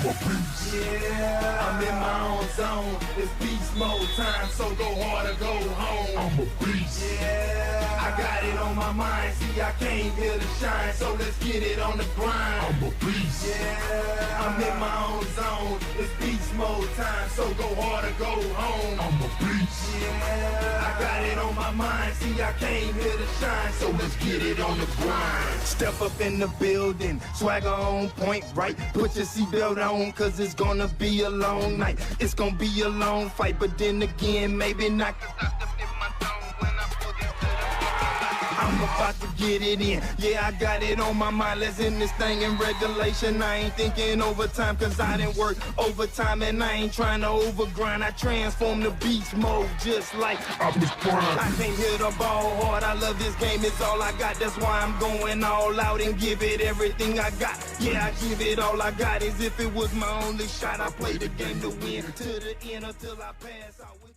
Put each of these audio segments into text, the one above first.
a beast. Yeah, I'm in my own zone. It's beast mode time, so go hard or go home. I'm a beast. Yeah, I got it on my mind. See, I came here to shine, so let's get it on the grind. I'm a beast. Yeah, I'm in my own zone. It's beast mode time, so go hard or go home. I'm a beast. Yeah, I got it on my mind. See, I came here to shine, so let's get it on the grind. Step up in the building, swagger on point, right? Put your seatbelt on, cause it's gonna be a long night. It's gonna be a long fight, but then again, maybe not. I'm about to get it in. Yeah, I got it on my mind. Let's end this thing in regulation. I ain't thinking overtime, cause I didn't work overtime, and I ain't trying to overgrind. I transform the beast mode just like Optimus Prime. I came here to ball hard. I love this game, it's all I got. That's why I'm going all out and give it everything I got. Yeah, I give it all I got. As if it was my only shot. I play the game to win to the end until I pass out with you.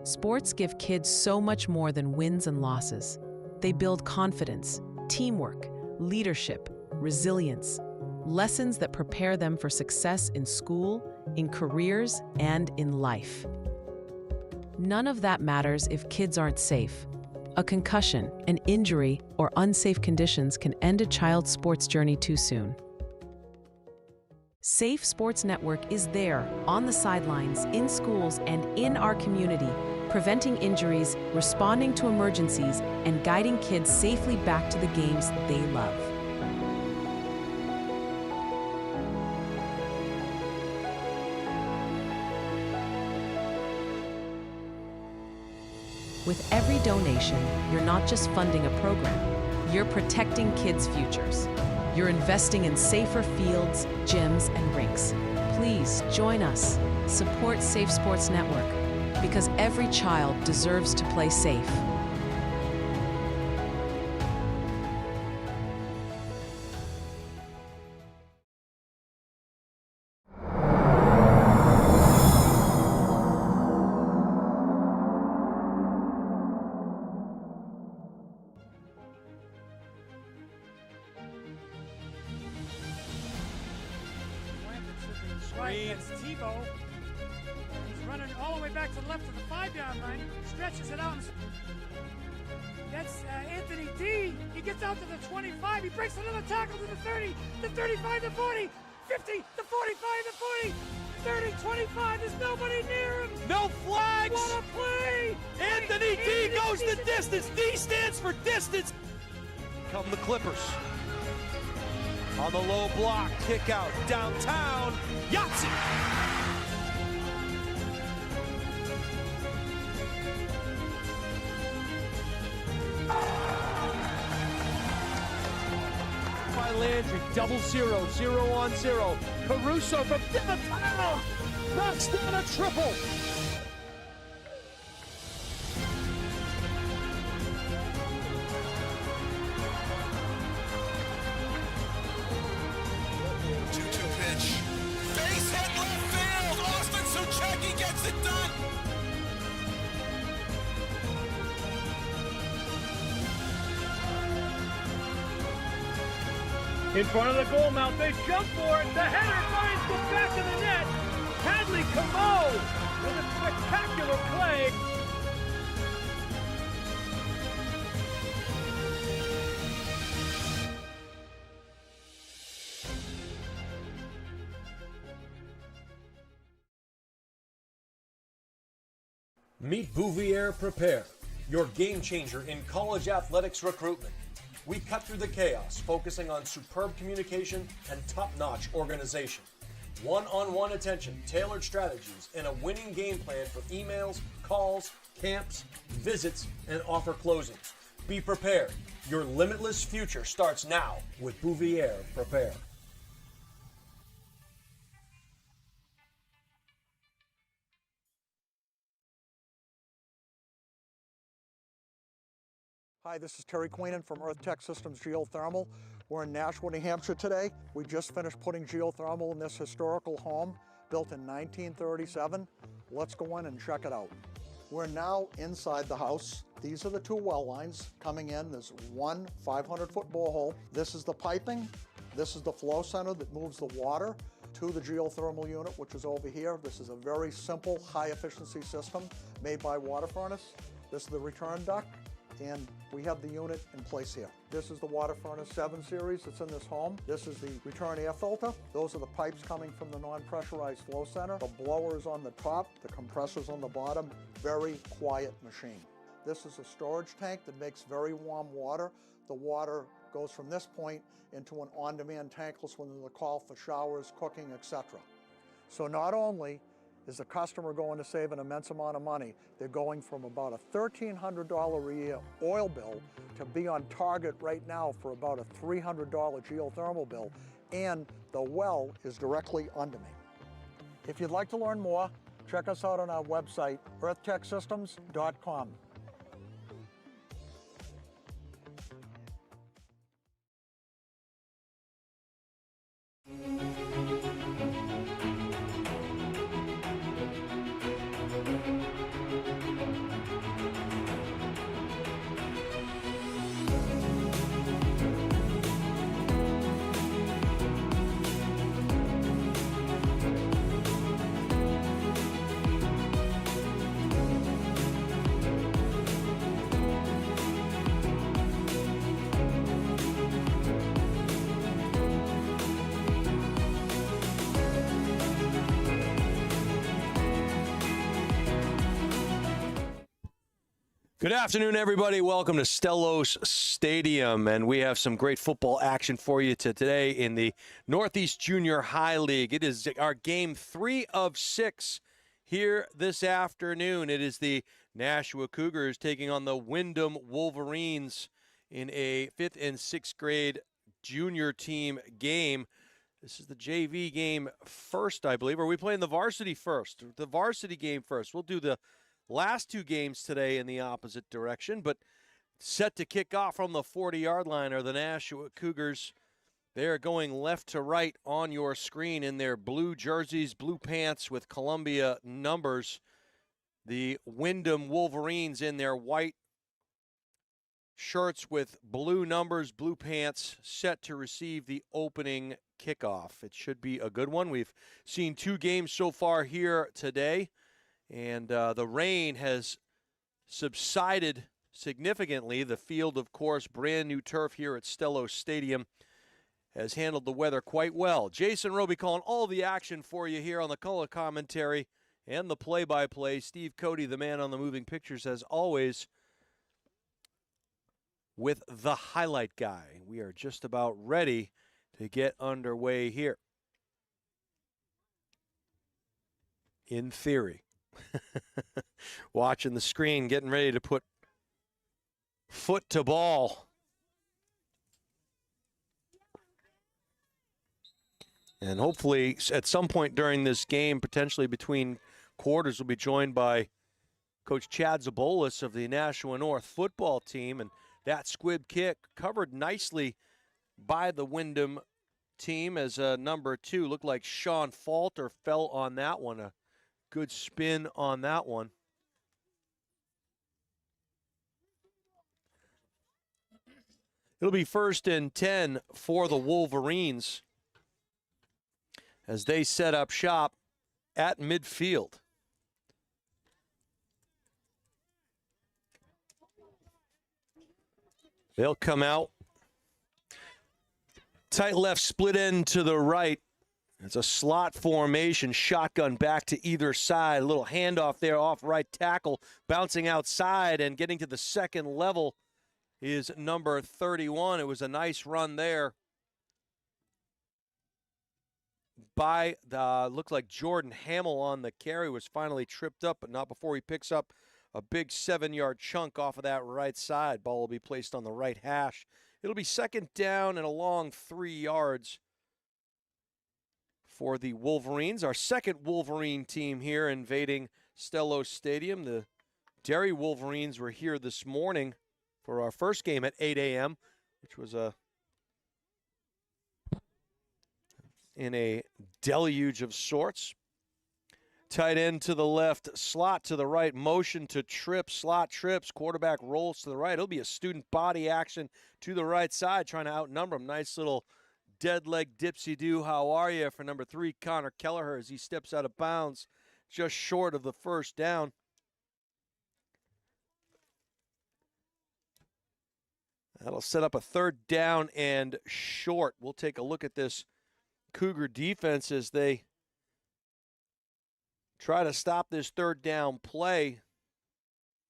Sports give kids so much more than wins and losses. They build confidence, teamwork, leadership, resilience, lessons that prepare them for success in school, in careers, and in life. None of that matters if kids aren't safe. A concussion, an injury, or unsafe conditions can end a child's sports journey too soon. Safe Sports Network is there, on the sidelines, in schools, and in our community, preventing injuries, responding to emergencies, and guiding kids safely back to the games they love. With every donation, you're not just funding a program, you're protecting kids' futures. You're investing in safer fields, gyms, and rinks. Please join us. Support Safe Sports Network, because every child deserves to play safe. Right, that's Tebow. He's running all the way back to the left of the 5-down line. Stretches it out. That's Anthony D. He gets out to the 25. He breaks another tackle to the 30, the 35, the 40, 50, the 45, the 40, 30, 25. There's nobody near him. No flags. What a play. Anthony D goes the distance. D stands for distance. Come the Clippers. On the low block, kick out, downtown, Yahtzee! By Landry, 0-0, 0-on-0. Caruso from downtown, knocks down a triple. Base hit left field. Austin Suchecki gets the In front of the goal mouth, they jump for it. The header finds the back of the net. Hadley Camo with a spectacular play. Meet Bouvier Prepare, your game changer in college athletics recruitment. We cut through the chaos, focusing on superb communication and top-notch organization. One-on-one attention, tailored strategies, and a winning game plan for emails, calls, camps, visits, and offer closings. Be prepared. Your limitless future starts now with Bouvier Prepare. Hi, this is Terry Queenan from Earth Tech Systems Geothermal. We're in Nashua, New Hampshire today. We just finished putting geothermal in this historical home built in 1937. Let's go in and check it out. We're now inside the house. These are the two well lines coming in. There's one 500-foot borehole. This is the piping. This is the flow center that moves the water to the geothermal unit, which is over here. This is a very simple, high-efficiency system made by water furnace. This is the return duct, and we have the unit in place here. This is the Water Furnace 7 series that's in this home. This is the return air filter. Those are the pipes coming from the non-pressurized flow center. The blower is on the top, the compressor's on the bottom. Very quiet machine. This is a storage tank that makes very warm water. The water goes from this point into an on-demand tankless when there's a call for showers, cooking, etc. So not only is the customer going to save an immense amount of money, they're going from about a $1,300 a year oil bill to be on target right now for about a $300 geothermal bill, and the well is directly under me. If you'd like to learn more, check us out on our website, earthtechsystems.com. Good afternoon, everybody. Welcome to Stellos Stadium, and we have some great football action for you today in the Northeast Junior High League. It is our game 3 of 6 here this afternoon. It is the Nashua Cougars taking on the Windham Wolverines in a 5th and 6th grade junior team game. This is the JV game first, I believe. Are we playing the varsity first? The varsity game first. We'll do the last two games today in the opposite direction, but set to kick off from the 40-yard line are the Nashua Cougars. They're going left to right on your screen in their blue jerseys, blue pants with Columbia numbers. The Windham Wolverines in their white shirts with blue numbers, blue pants, set to receive the opening kickoff. It should be a good one. We've seen 2 games so far here today. And the rain has subsided significantly. The field, of course, brand new turf here at Stellos Stadium, has handled the weather quite well. Jason Roby calling all the action for you here on the color commentary and the play-by-play. Steve Cody, the man on the moving pictures, as always, with the highlight guy. We are just about ready to get underway here. In theory. Watching the screen, getting ready to put foot to ball. And hopefully at some point during this game, potentially between quarters, we'll be joined by Coach Chad Zabolis of the Nashua North football team. And that squib kick covered nicely by the Windham team as number 2. Looked like Sean Falter fell on that one. A good spin on that one. It'll be 1st and 10 for the Wolverines as they set up shop at midfield. They'll come out. Tight left split end to the right. It's a slot formation, shotgun back to either side. A little handoff there off right tackle, bouncing outside and getting to the second level is number 31. It was a nice run there by the, looked like Jordan Hamill on the carry, was finally tripped up, but not before he picks up a big 7-yard chunk off of that right side. Ball will be placed on the right hash. It'll be 2nd down and a long 3 yards for the Wolverines. Our second Wolverine team here invading Stellos Stadium. The Derry Wolverines were here this morning for our first game at 8 a.m., which was in a deluge of sorts. Tight end to the left, slot to the right, motion to trip, slot trips, quarterback rolls to the right. It'll be a student body action to the right side, trying to outnumber him. Nice little dead leg dipsy-do, how are you, for number 3, Connor Kelleher, as he steps out of bounds just short of the first down. That'll set up a 3rd down and short. We'll take a look at this Cougar defense as they try to stop this 3rd down play.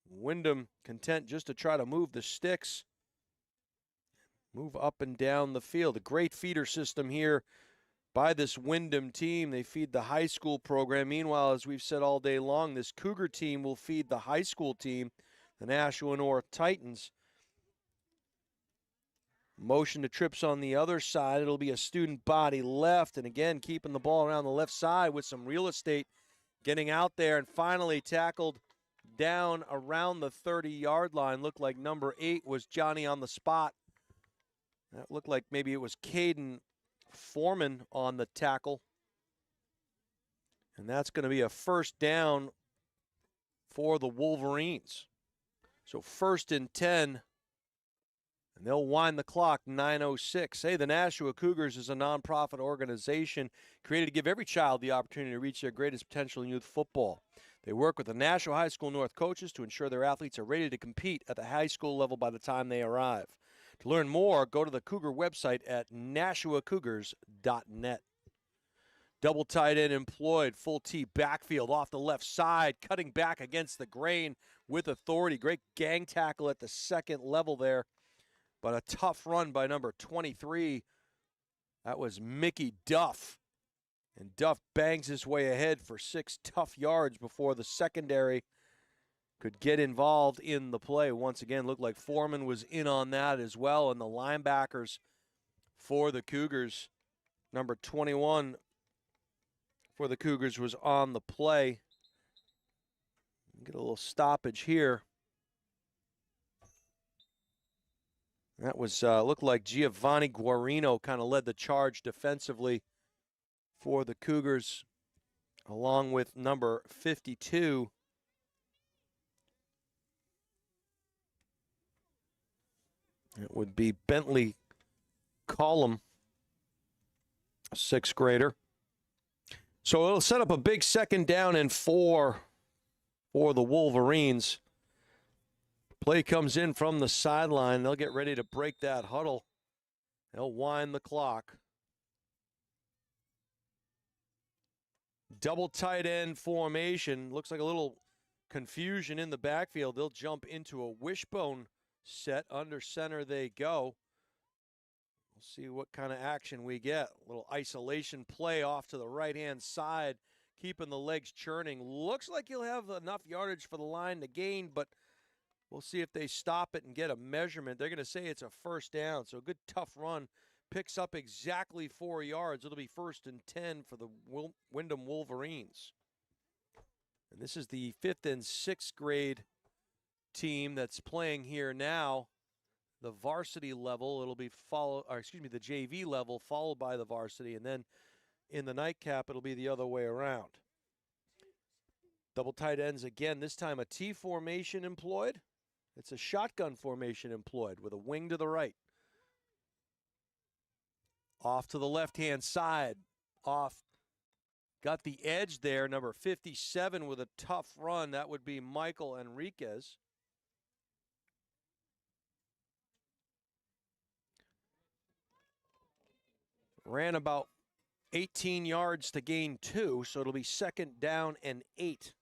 Windham content just to try to move the sticks, move up and down the field. A great feeder system here by this Windham team. They feed the high school program. Meanwhile, as we've said all day long, this Cougar team will feed the high school team, the Nashua North Titans. Motion to trips on the other side. It'll be a student body left, and again, keeping the ball around the left side with some real estate, getting out there and finally tackled down around the 30-yard line. Looked like number 8 was Johnny on the spot. That looked like maybe it was Caden Foreman on the tackle. And that's going to be a 1st down for the Wolverines. So 1st and 10. And they'll wind the clock, 9:06. Hey, the Nashua Cougars is a nonprofit organization created to give every child the opportunity to reach their greatest potential in youth football. They work with the Nashua High School North coaches to ensure their athletes are ready to compete at the high school level by the time they arrive. To learn more, go to the Cougar website at nashuacougars.net. Double tight end employed, full T backfield off the left side, cutting back against the grain with authority. Great gang tackle at the second level there. But a tough run by number 23. That was Mickey Duff. And Duff bangs his way ahead for 6 tough yards before the secondary could get involved in the play. Once again, looked like Foreman was in on that as well. And the linebackers for the Cougars, number 21 for the Cougars, was on the play. Get a little stoppage here. That was, looked like Giovanni Guarino kind of led the charge defensively for the Cougars, along with number 52. It would be Bentley Collum, a 6th grader. So it'll set up a big 2nd down and 4 for the Wolverines. Play comes in from the sideline. They'll get ready to break that huddle. They'll wind the clock. Double tight end formation. Looks like a little confusion in the backfield. They'll jump into a wishbone set. Under center they go. We'll see what kind of action we get. A little isolation play off to the right-hand side, keeping the legs churning. Looks like he'll have enough yardage for the line to gain, but we'll see if they stop it and get a measurement. They're going to say it's a 1st down, so a good tough run. Picks up exactly 4 yards. It'll be 1st and 10 for the Windham Wolverines. And this is the 5th and 6th grade team that's playing here now. The varsity level, it'll be the JV level, followed by the varsity, and then in the nightcap, it'll be the other way around. Double tight ends again, this time a T formation employed. It's a shotgun formation employed with a wing to the right. Off to the left-hand side. Off. Got the edge there, number 57 with a tough run. That would be Michael Enriquez. Ran about 18 yards to gain 2, so it'll be 2nd down and 8.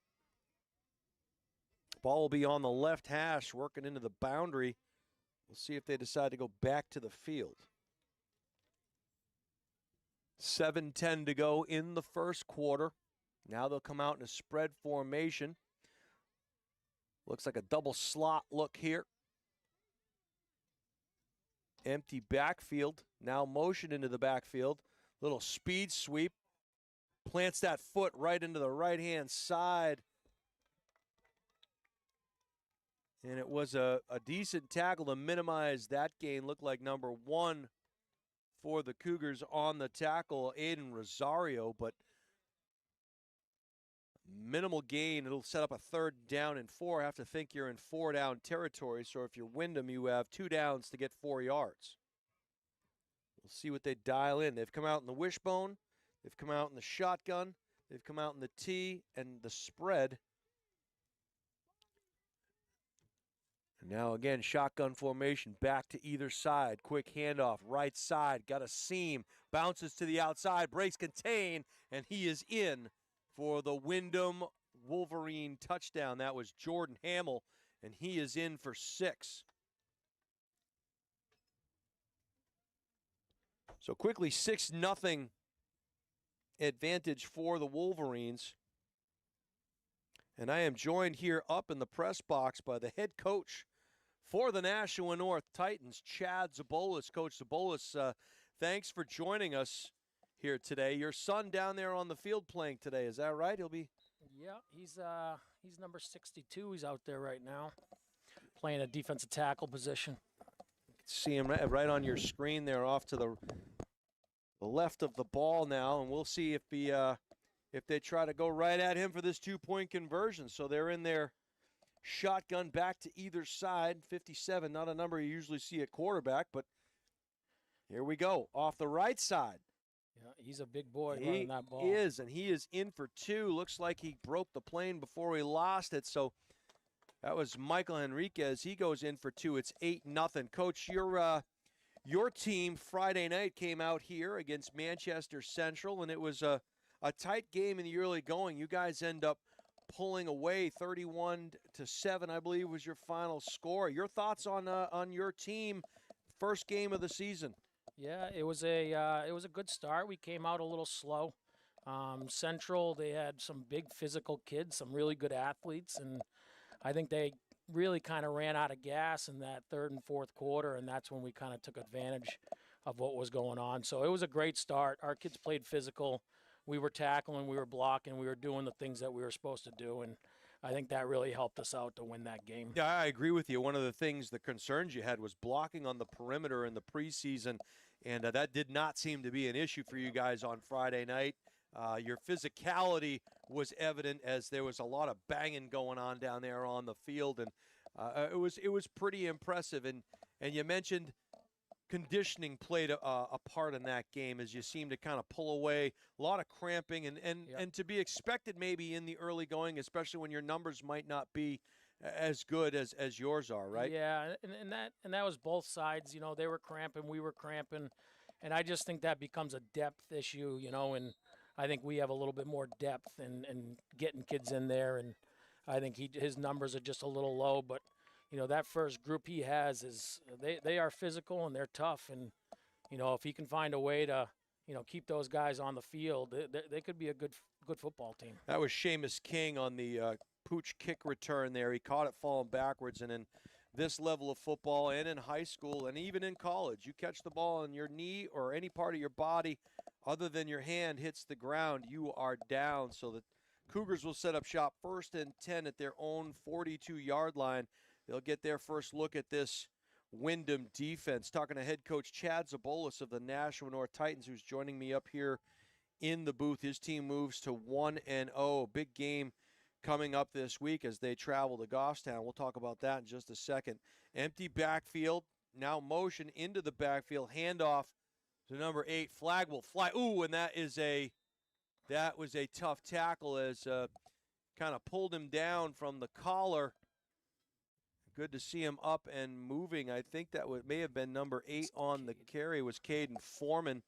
Ball will be on the left hash, working into the boundary. We'll see if they decide to go back to the field. 7:10 to go in the first quarter. Now they'll come out in a spread formation. Looks like a double slot look here. Empty backfield. Now motion into the backfield. Little speed sweep. Plants that foot right into the right-hand side. And it was a decent tackle to minimize that gain. Looked like number 1 for the Cougars on the tackle, Aiden Rosario, but minimal gain. It'll set up a 3rd down and 4. I have to think you're in 4-down territory, so if you're Windham, you have 2 downs to get 4 yards. We'll see what they dial in. They've come out in the wishbone. They've come out in the shotgun. They've come out in the T and the spread. And now again, shotgun formation back to either side. Quick handoff, right side, got a seam. Bounces to the outside, breaks contain, and he is in for the Windham Wolverine touchdown. That was Jordan Hamill, and he is in for 6. So quickly, 6-0 advantage for the Wolverines. And I am joined here up in the press box by the head coach for the Nashua North Titans, Chad Zabolis. Coach Zabolis, thanks for joining us here today. Your son down there on the field playing today, is that right? He'll be. Yeah, he's number 62. He's out there right now, playing a defensive tackle position. You can see him right on your screen there, off to the left of the ball now, and we'll see if they try to go right at him for this 2-point conversion. So they're in their shotgun back to either side. 57, not a number you usually see at quarterback, but here we go. Off the right side. Yeah, he's a big boy running that ball. He is, and he is in for 2. Looks like he broke the plane before he lost it. So that was Michael Enriquez. He goes in for 2. It's 8-0. Coach, your team Friday night came out here against Manchester Central, and it was a tight game in the early going. You guys end up pulling away 31-7, I believe, was your final score. Your thoughts on your team, first game of the season? Yeah, it was a good start. We came out a little slow. Central, they had some big physical kids, some really good athletes, and I think they really kind of ran out of gas in that 3rd and 4th quarter, and that's when we kind of took advantage of what was going on. So it was a great start. Our kids played physical. We were tackling, we were blocking, we were doing the things that we were supposed to do, and I think that really helped us out to win that game. Yeah, I agree with you. One of the concerns you had was blocking on the perimeter in the preseason, and that did not seem to be an issue for you guys on Friday night. Your physicality was evident as there was a lot of banging going on down there on the field, and it was pretty impressive. And you mentioned conditioning played a part in that game, as you seemed to kind of pull away, a lot of cramping, and to be expected maybe in the early going, especially when your numbers might not be as good as yours are, right? Yeah, and that was both sides. You know, they were cramping, we were cramping, and I just think that becomes a depth issue, you know, and I think we have a little bit more depth in getting kids in there, and I think his numbers are just a little low, but you know, that first group he has is they are physical and they're tough, and you know, if he can find a way to, you know, keep those guys on the field, they could be a good football team. That was Seamus King on the pooch kick return there. He caught it falling backwards, and in this level of football and in high school and even in college, you catch the ball on your knee or any part of your body other than your hand hits the ground, you are down. So the Cougars will set up shop 1st and 10 at their own 42-yard line. They'll get their first look at this Windham defense. Talking to head coach Chad Zabolis of the Nashua North Titans, who's joining me up here in the booth. His team moves to 1-0. Big game coming up this week as they travel to Goffstown. We'll talk about that in just a second. Empty backfield. Now motion into the backfield. Handoff So number 8, flag will fly. Ooh, and that was a tough tackle as kind of pulled him down from the collar. Good to see him up and moving. I think that may have been number 8 on the carry was Caden Foreman.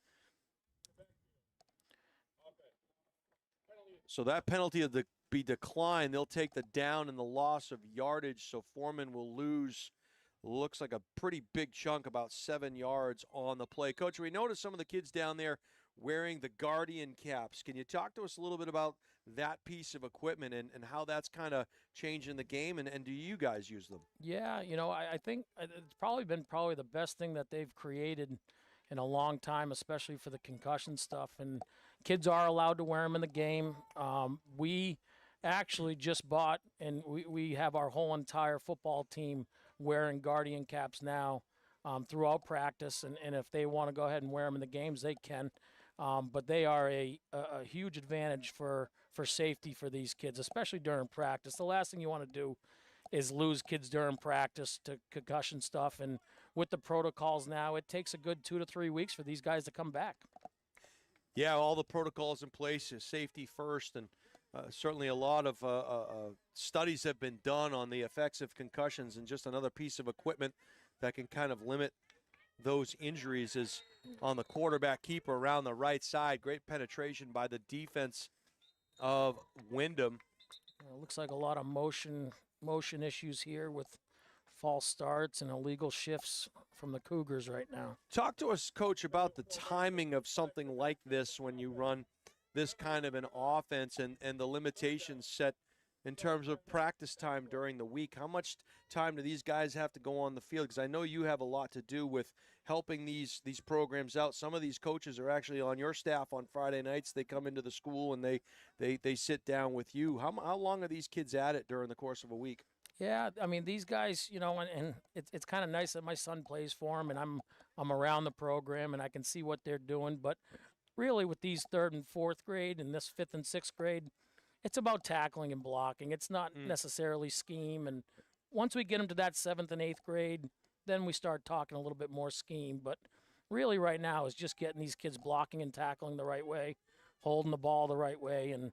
So that penalty will be declined. They'll take the down and the loss of yardage. So Foreman will lose, looks like a pretty big chunk, about 7 yards on the play. Coach, we noticed some of the kids down there wearing the Guardian caps. Can you talk to us a little bit about that piece of equipment and how that's kind of changing the game, and do you guys use them? Yeah, I think it's probably been the best thing that they've created in a long time, especially for the concussion stuff. And kids are allowed to wear them in the game. We actually just bought, and we have our whole entire football team wearing Guardian caps now throughout practice. And if they want to go ahead and wear them in the games, they can. But they are a huge advantage for safety for these kids, especially during practice. The last thing you want to do is lose kids during practice to concussion stuff. And with the protocols now, it takes a good 2 to 3 weeks for these guys to come back. Yeah, all the protocols in place is safety first, and certainly a lot of studies have been done on the effects of concussions, and just another piece of equipment that can kind of limit those injuries is on the quarterback keeper around the right side. Great penetration by the defense of Windham. It looks like a lot of motion issues here with false starts and illegal shifts from the Cougars right now. Talk to us, Coach, about the timing of something like this when you run this kind of an offense and the limitations set in terms of practice time during the week. How much time do these guys have to go on the field? Because I know you have a lot to do with helping these programs out. Some of these coaches are actually on your staff on Friday nights. They come into the school and they sit down with you. How long are these kids at it during the course of a week? Yeah, I mean, these guys, and it's kind of nice that my son plays for them, and I'm around the program and I can see what they're doing. But really, with these 3rd and 4th grade and this 5th and 6th grade, it's about tackling and blocking. It's not necessarily scheme. And once we get them to that 7th and 8th grade, then we start talking a little bit more scheme. But really right now is just getting these kids blocking and tackling the right way, holding the ball the right way, and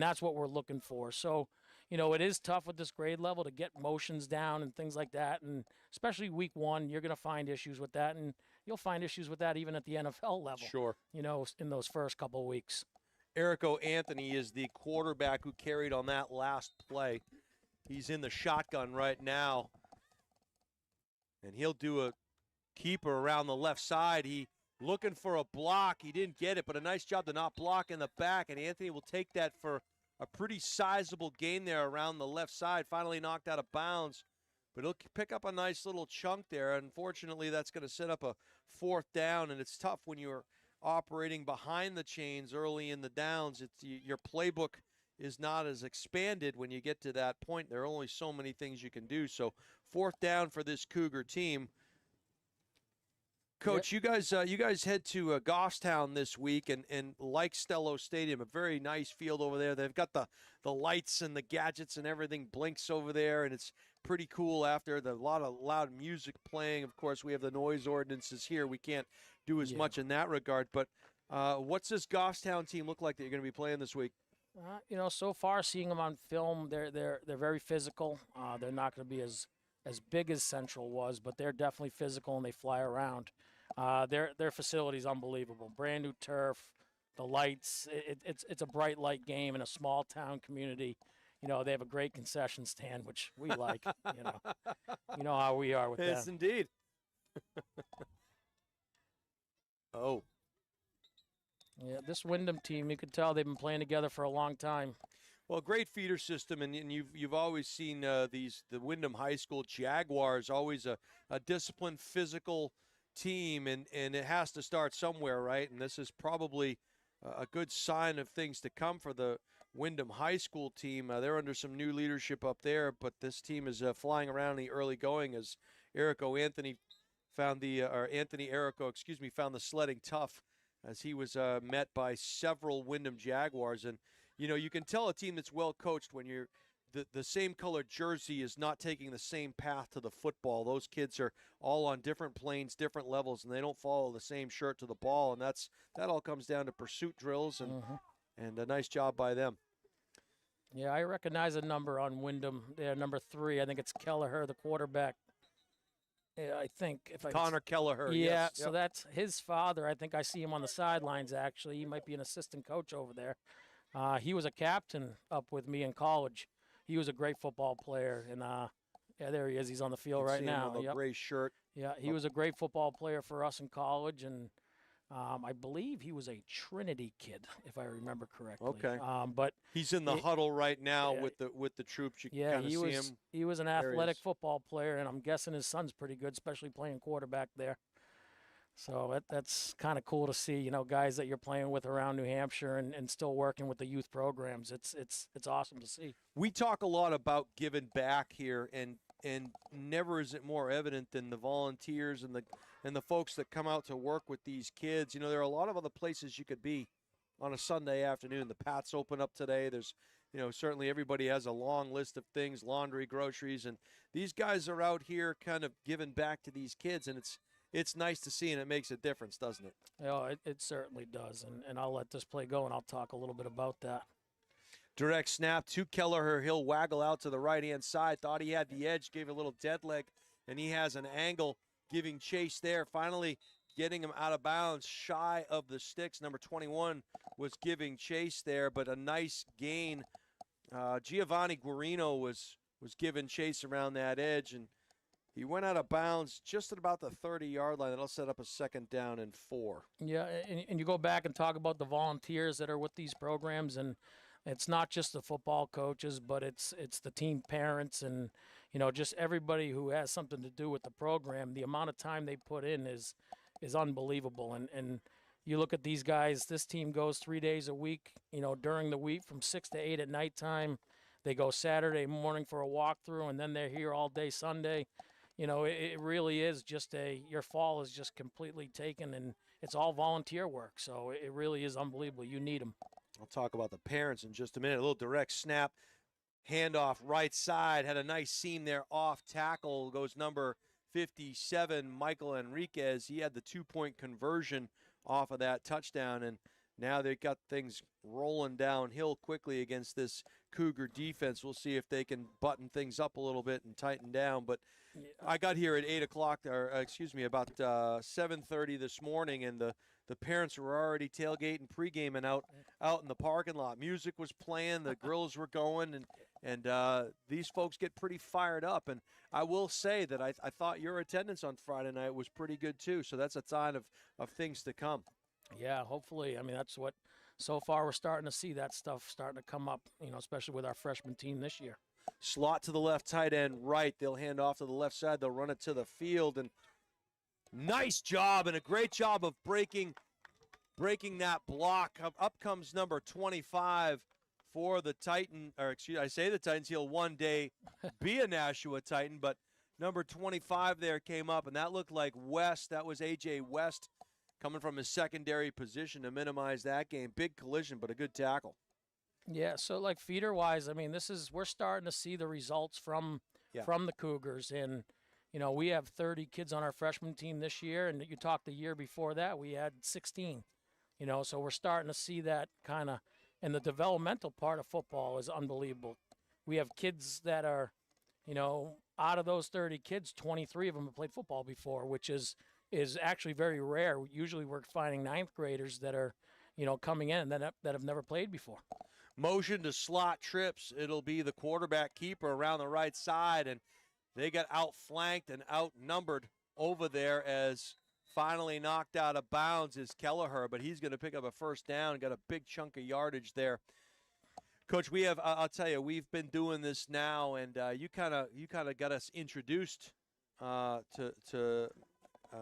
that's what we're looking for. So, it is tough with this grade level to get motions down and things like that. And especially week 1, you're going to find issues with that. And you'll find issues with that even at the NFL level. Sure. In those first couple of weeks. Erico Anthony is the quarterback who carried on that last play. He's in the shotgun right now. And he'll do a keeper around the left side. He looking for a block. He didn't get it, but a nice job to not block in the back. And Anthony will take that for a pretty sizable gain there around the left side. Finally knocked out of bounds. But he'll pick up a nice little chunk there. Unfortunately, that's going to set up a 4th down, and it's tough when you're operating behind the chains early in the downs. Your playbook is not as expanded when you get to that point. There are only so many things you can do. So 4th down for this Cougar team. Coach, Yep. you guys head to Goffstown this week and like Stello Stadium, a very nice field over there. They've got the lights and the gadgets and everything blinks over there, and it's pretty cool after a lot of loud music playing. Of course, we have the noise ordinances here. We can't do as much in that regard. But what's this Goffstown team look like that you're going to be playing this week? So far seeing them on film, they're very physical. They're not going to be as big as Central was, but they're definitely physical and they fly around. Their facility's unbelievable. Brand new turf, the lights. It's a bright light game in a small town community. They have a great concession stand, which we like. You know how we are with that. Yes, indeed. Oh. Yeah, this Windham team, you could tell they've been playing together for a long time. Well, great feeder system, and you've always seen the Windham High School Jaguars, always a disciplined, physical team, and it has to start somewhere, right? And this is probably a good sign of things to come for the Windham High School team. They're under some new leadership up there, but this team is flying around in the early going as Anthony found the sledding tough as he was met by several Windham Jaguars. And you can tell a team that's well coached when you're the same colored jersey is not taking the same path to the football. Those kids are all on different planes, different levels, and they don't follow the same shirt to the ball. And that all comes down to pursuit drills and a nice job by them. Yeah, I recognize a number on Windham. They're number 3. I think it's Kelleher, the quarterback. Yeah, I think if Connor Kelleher. Yeah, yes. so that's his father. I think I see him on the sidelines, actually. He might be an assistant coach over there. He was a captain up with me in college. He was a great football player. And, yeah, there he is. He's on the field right now. On the gray shirt. Yeah, he was a great football player for us in college. And I believe he was a Trinity kid, if I remember correctly. Okay. But he's in the huddle right now with the troops. You can kind of see him. He was an athletic football player, and I'm guessing his son's pretty good, especially playing quarterback there. So that's kind of cool to see, guys that you're playing with around New Hampshire and still working with the youth programs. It's awesome to see. We talk a lot about giving back here, and never is it more evident than the volunteers and the folks that come out to work with these kids. There are a lot of other places you could be on a Sunday afternoon. The Pats open up today. There's, certainly everybody has a long list of things, laundry, groceries, and these guys are out here kind of giving back to these kids, and it's nice to see, and it makes a difference, doesn't it? Yeah, it certainly does, and I'll let this play go, and I'll talk a little bit about that. Direct snap to Kelleher. He'll waggle out to the right-hand side. Thought he had the edge, gave a little dead leg, and he has an angle giving chase there. Finally getting him out of bounds, shy of the sticks. Number 21 was giving chase there, but a nice gain. Giovanni Guarino was giving chase around that edge, and he went out of bounds just at about the 30-yard line. That'll set up a 2nd down and 4. Yeah, and you go back and talk about the volunteers that are with these programs, and it's not just the football coaches, but it's the team parents and, just everybody who has something to do with the program. The amount of time they put in is unbelievable. And you look at these guys, this team goes 3 days a week, during the week from 6 to 8 at nighttime. They go Saturday morning for a walkthrough, and then they're here all day Sunday. It really is just your fall is just completely taken, and it's all volunteer work. So it really is unbelievable. You need them. I'll talk about the parents in just a minute. A little direct snap, handoff right side, had a nice seam there off tackle. Goes number 57, Michael Enriquez. He had the 2-point conversion off of that touchdown, and now they've got things rolling downhill quickly against this Cougar defense. We'll see if they can button things up a little bit and tighten down. But I got here at 8 o'clock, about 7:30 this morning, and the parents were already tailgating, pre-gaming out in the parking lot. Music was playing, the grills were going, and these folks get pretty fired up. And I will say that I thought your attendance on Friday night was pretty good too, so that's a sign of things to come. Yeah, hopefully. I mean, that's what so far we're starting to see that stuff starting to come up, especially with our freshman team this year. Slot to the left, tight end right. They'll hand off to the left side. They'll run it to the field, and nice job and a great job of breaking that block. Up comes number 25 for the Titan, I say the Titans. He'll one day be a Nashua Titan, but number 25 there came up, and that looked like West. That was A.J. West coming from his secondary position to minimize that game. Big collision, but a good tackle. Yeah, so like feeder-wise, I mean, we're starting to see the results from the Cougars, and we have 30 kids on our freshman team this year, and you talked the year before that, we had 16. So we're starting to see that kind of, and the developmental part of football is unbelievable. We have kids that are, out of those 30 kids, 23 of them have played football before, which is actually very rare. Usually we're finding 9th graders that are, coming in that have never played before. Motion to slot trips. It'll be the quarterback keeper around the right side, and they got outflanked and outnumbered over there as finally knocked out of bounds is Kelleher, but he's going to pick up a 1st down, got a big chunk of yardage there. Coach, I'll tell you, we've been doing this now, and you kind of got us introduced to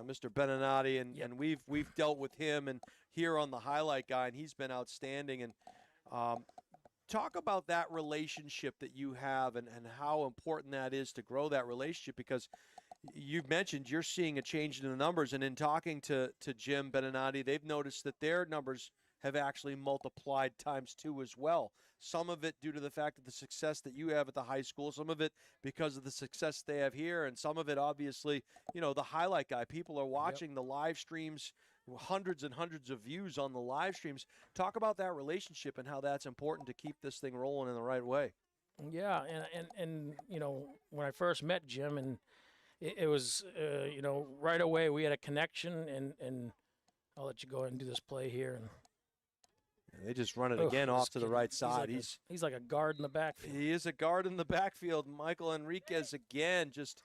Mr. Beninati, and we've dealt with him and here on the highlight guy, and he's been outstanding. And talk about that relationship that you have and how important that is to grow that relationship, because you mentioned you're seeing a change in the numbers, and in talking to Jim Beninati, they've noticed that their numbers have actually multiplied ×2 as well. Some of it due to the fact of the success that you have at the high school, some of it because of the success they have here, and some of it obviously, the highlight guy. People are watching the live streams, hundreds and hundreds of views on the live streams. Talk about that relationship and how that's important to keep this thing rolling in the right way. Yeah, and when I first met Jim, and it was right away we had a connection, and I'll let you go ahead and do this play here. And they just run it again off to the right side. He's like a guard in the backfield. He is a guard in the backfield. Michael Enriquez again just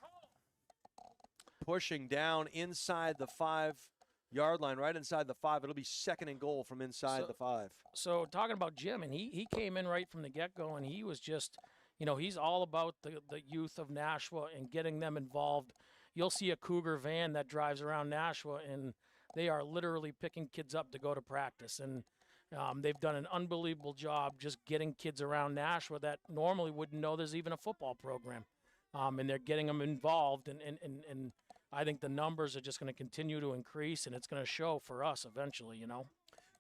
pushing down inside the 5-yard line, right inside the 5. It'll be 2nd and goal from inside the 5. So talking about Jim, and he came in right from the get-go, and he was just, he's all about the youth of Nashua and getting them involved. You'll see a Cougar van that drives around Nashua, and they are literally picking kids up to go to practice. And they've done an unbelievable job just getting kids around Nashua that normally wouldn't know there's even a football program. And they're getting them involved, and I think the numbers are just going to continue to increase, and it's going to show for us eventually,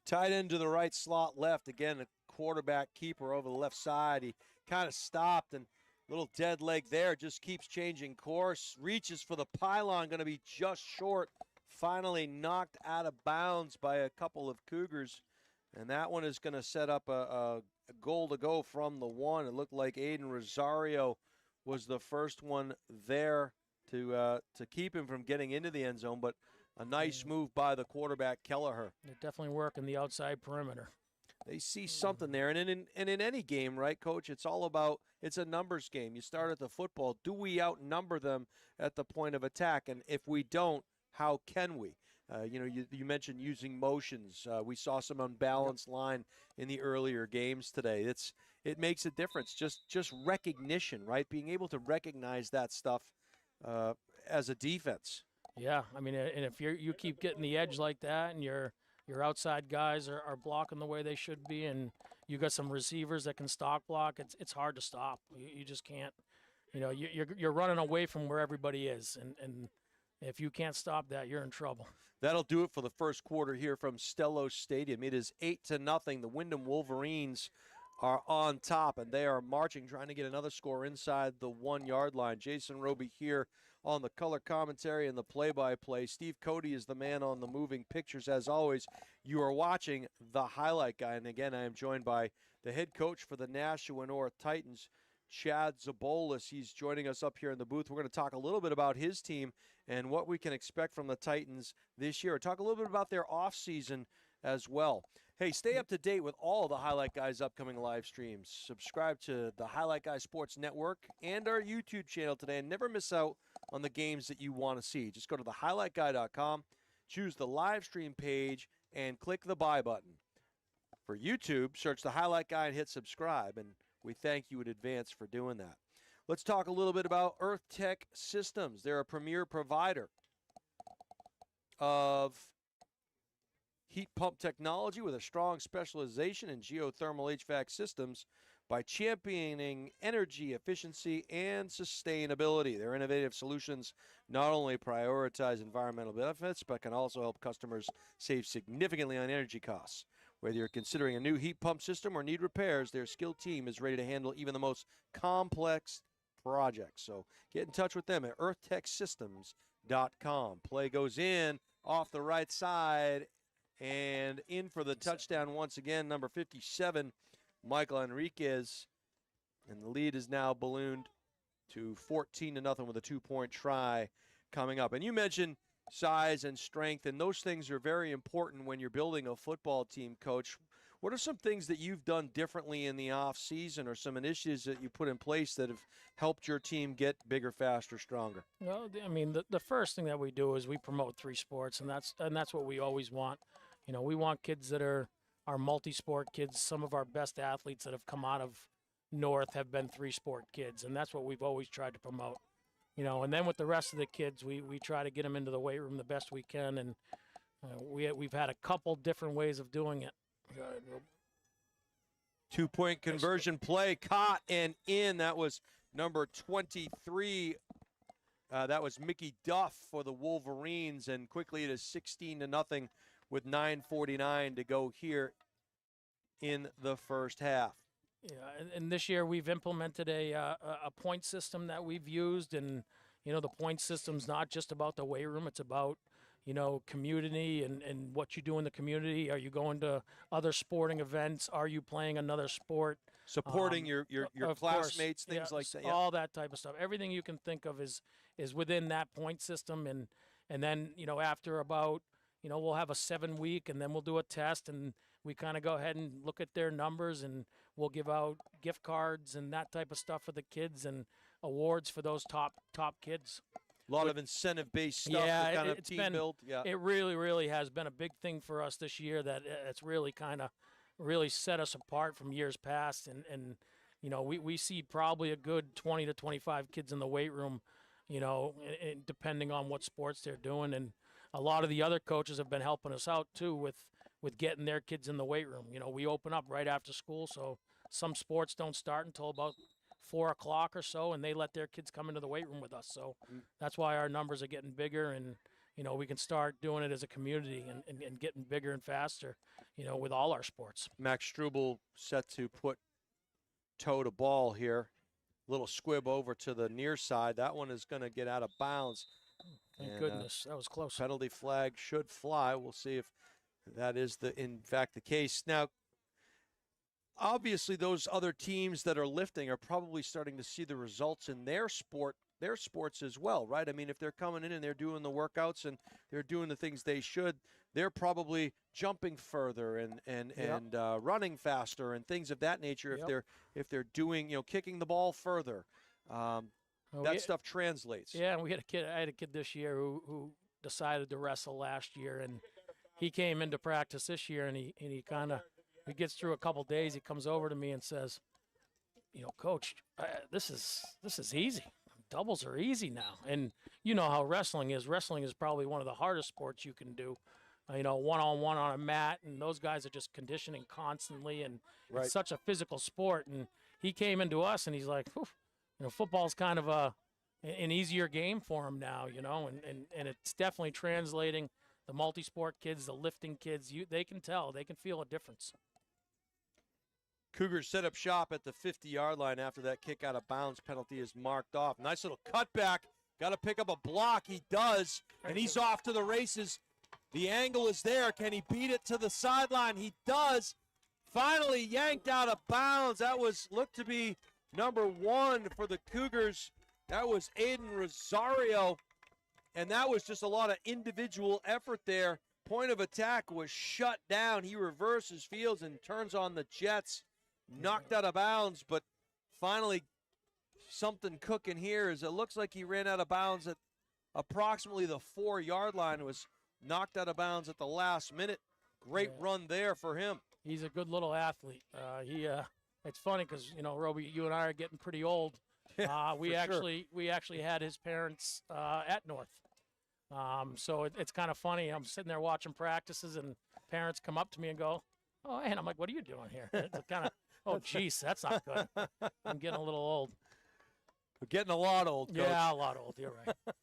Tight end to the right, slot left. Again, a quarterback keeper over the left side. He kind of stopped, and little dead leg there, just keeps changing course. Reaches for the pylon, going to be just short. Finally knocked out of bounds by a couple of Cougars. And that one is going to set up a goal to go from the 1. It looked like Aiden Rosario was the first one there to keep him from getting into the end zone, but a nice move by the quarterback, Kelleher. They're definitely working the outside perimeter. They see something there. And in any game, right, Coach, it's all about, it's a numbers game. You start at the football. Do we outnumber them at the point of attack? And if we don't, how can we? You mentioned using motions. We saw some unbalanced line in the earlier games today. It makes a difference. Just recognition, right? Being able to recognize that stuff as a defense. Yeah, I mean, and if you keep getting the edge like that, and your outside guys are blocking the way they should be, and you got some receivers that can stock block, it's hard to stop. You just can't. You're running away from where everybody is, and if you can't stop that, you're in trouble. That'll do it for the first quarter here from Stello Stadium. It is 8-0. The Windham Wolverines are on top, and they are marching, trying to get another score inside the 1-yard line. Jason Roby here on the color commentary and the play-by-play. Steve Cody is the man on the moving pictures. As always, you are watching the highlight guy. And again, I am joined by the head coach for the Nashua North Titans, Chad Zabolis. He's joining us up here in the booth. We're going to talk a little bit about his team and what we can expect from the Titans this year. Talk a little bit about their offseason as well. Hey, stay up to date with all the Highlight Guys upcoming live streams. Subscribe to the Highlight Guys Sports Network and our YouTube channel today, and never miss out on the games that you want to see. Just go to thehighlightguy.com, choose the live stream page, and click the buy button. For YouTube, search the Highlight Guy and hit subscribe, and we thank you in advance for doing that. Let's talk a little bit about Earth Tech Systems. They're a premier provider of heat pump technology with a strong specialization in geothermal HVAC systems by championing energy efficiency and sustainability. Their innovative solutions not only prioritize environmental benefits, but can also help customers save significantly on energy costs. Whether you're considering a new heat pump system or need repairs, their skilled team is ready to handle even the most complex projects. So get in touch with them at earthtechsystems.com. Play goes in off the right side and in for the touchdown once again, number 57, Michael Enriquez. And the lead is now ballooned to 14-0 with a 2-point try coming up. And you mentioned size and strength, and those things are very important when you're building a football team, Coach. What are some things that you've done differently in the off-season, or some initiatives that you put in place that have helped your team get bigger, faster, stronger? Well, I mean, the first thing that we do is we promote 3 sports, and that's what we always want. We want kids that are multi-sport kids. Some of our best athletes that have come out of North have been 3-sport kids, and that's what we've always tried to promote. And then with the rest of the kids, we try to get them into the weight room the best we can, and we've had a couple different ways of doing it. 2-point conversion play, caught and in. That was number 23. That was Mickey Duff for the Wolverines, and quickly it is 16-0 with 9:49 to go here in the first half. Yeah, and this year we've implemented a point system that we've used, and the point system's not just about the weight room; it's about community and what you do in the community. Are you going to other sporting events? Are you playing another sport? Supporting your Of classmates, course, things yeah, like that. Yeah. all that type of stuff. Everything you can think of is within that point system, and then after about we'll have a 7-week, and then we'll do a test, and we kind of go ahead and look at their numbers, and we'll give out gift cards and that type of stuff for the kids and awards for those top kids. A lot of incentive-based stuff Yeah, to kind of it's team been, build. Yeah. It really, really has been a big thing for us this year that it's really kind of really set us apart from years past. And we see probably a good 20 to 25 kids in the weight room, depending on what sports they're doing. And a lot of the other coaches have been helping us out, too, with getting their kids in the weight room. We open up right after school, so some sports don't start until about 4 o'clock or so, and they let their kids come into the weight room with us. So that's why our numbers are getting bigger, and we can start doing it as a community and getting bigger and faster, with all our sports. Max Strubel set to put toe to ball here. Little squib over to the near side. That one is going to get out of bounds. Thank goodness. That was close. Penalty flag should fly. We'll see if that is in fact the case. Now, obviously, those other teams that are lifting are probably starting to see the results in their sports as well, right? I mean, if they're coming in and they're doing the workouts and they're doing the things they should, they're probably jumping further and running faster and things of that nature. If they're doing kicking the ball further, that stuff translates. Yeah, and I had a kid this year who decided to wrestle last year, and he came into practice this year, and he kind of. He gets through a couple days. He comes over to me and says, Coach, this is easy. Doubles are easy now. And you know how wrestling is. Wrestling is probably one of the hardest sports you can do. One-on-one on a mat, and those guys are just conditioning constantly, and it's such a physical sport. And he came into us, and he's like, football's kind of an easier game for him now, and it's definitely translating. The multi-sport kids, the lifting kids, they can tell. They can feel a difference. Cougars set up shop at the 50-yard line after that kick out of bounds penalty is marked off. Nice little cutback. Got to pick up a block. He does, and he's off to the races. The angle is there. Can he beat it to the sideline? He does. Finally yanked out of bounds. That looked to be number 1 for the Cougars. That was Aiden Rosario. And that was just a lot of individual effort there. Point of attack was shut down. He reverses fields and turns on the Jets. Knocked out of bounds, but finally something cooking here as it looks like he ran out of bounds at approximately the 4-yard line. It was knocked out of bounds at the last minute. Great run there for him. He's a good little athlete. It's funny because, Roby, you and I are getting pretty old. We actually had his parents at North. So it's kind of funny. I'm sitting there watching practices, and parents come up to me and go, "Oh," and I'm like, "What are you doing here?" It's kind of, "Oh, geez, that's not good." I'm getting a little old. We're getting a lot old, Coach. Yeah, a lot old. You're right.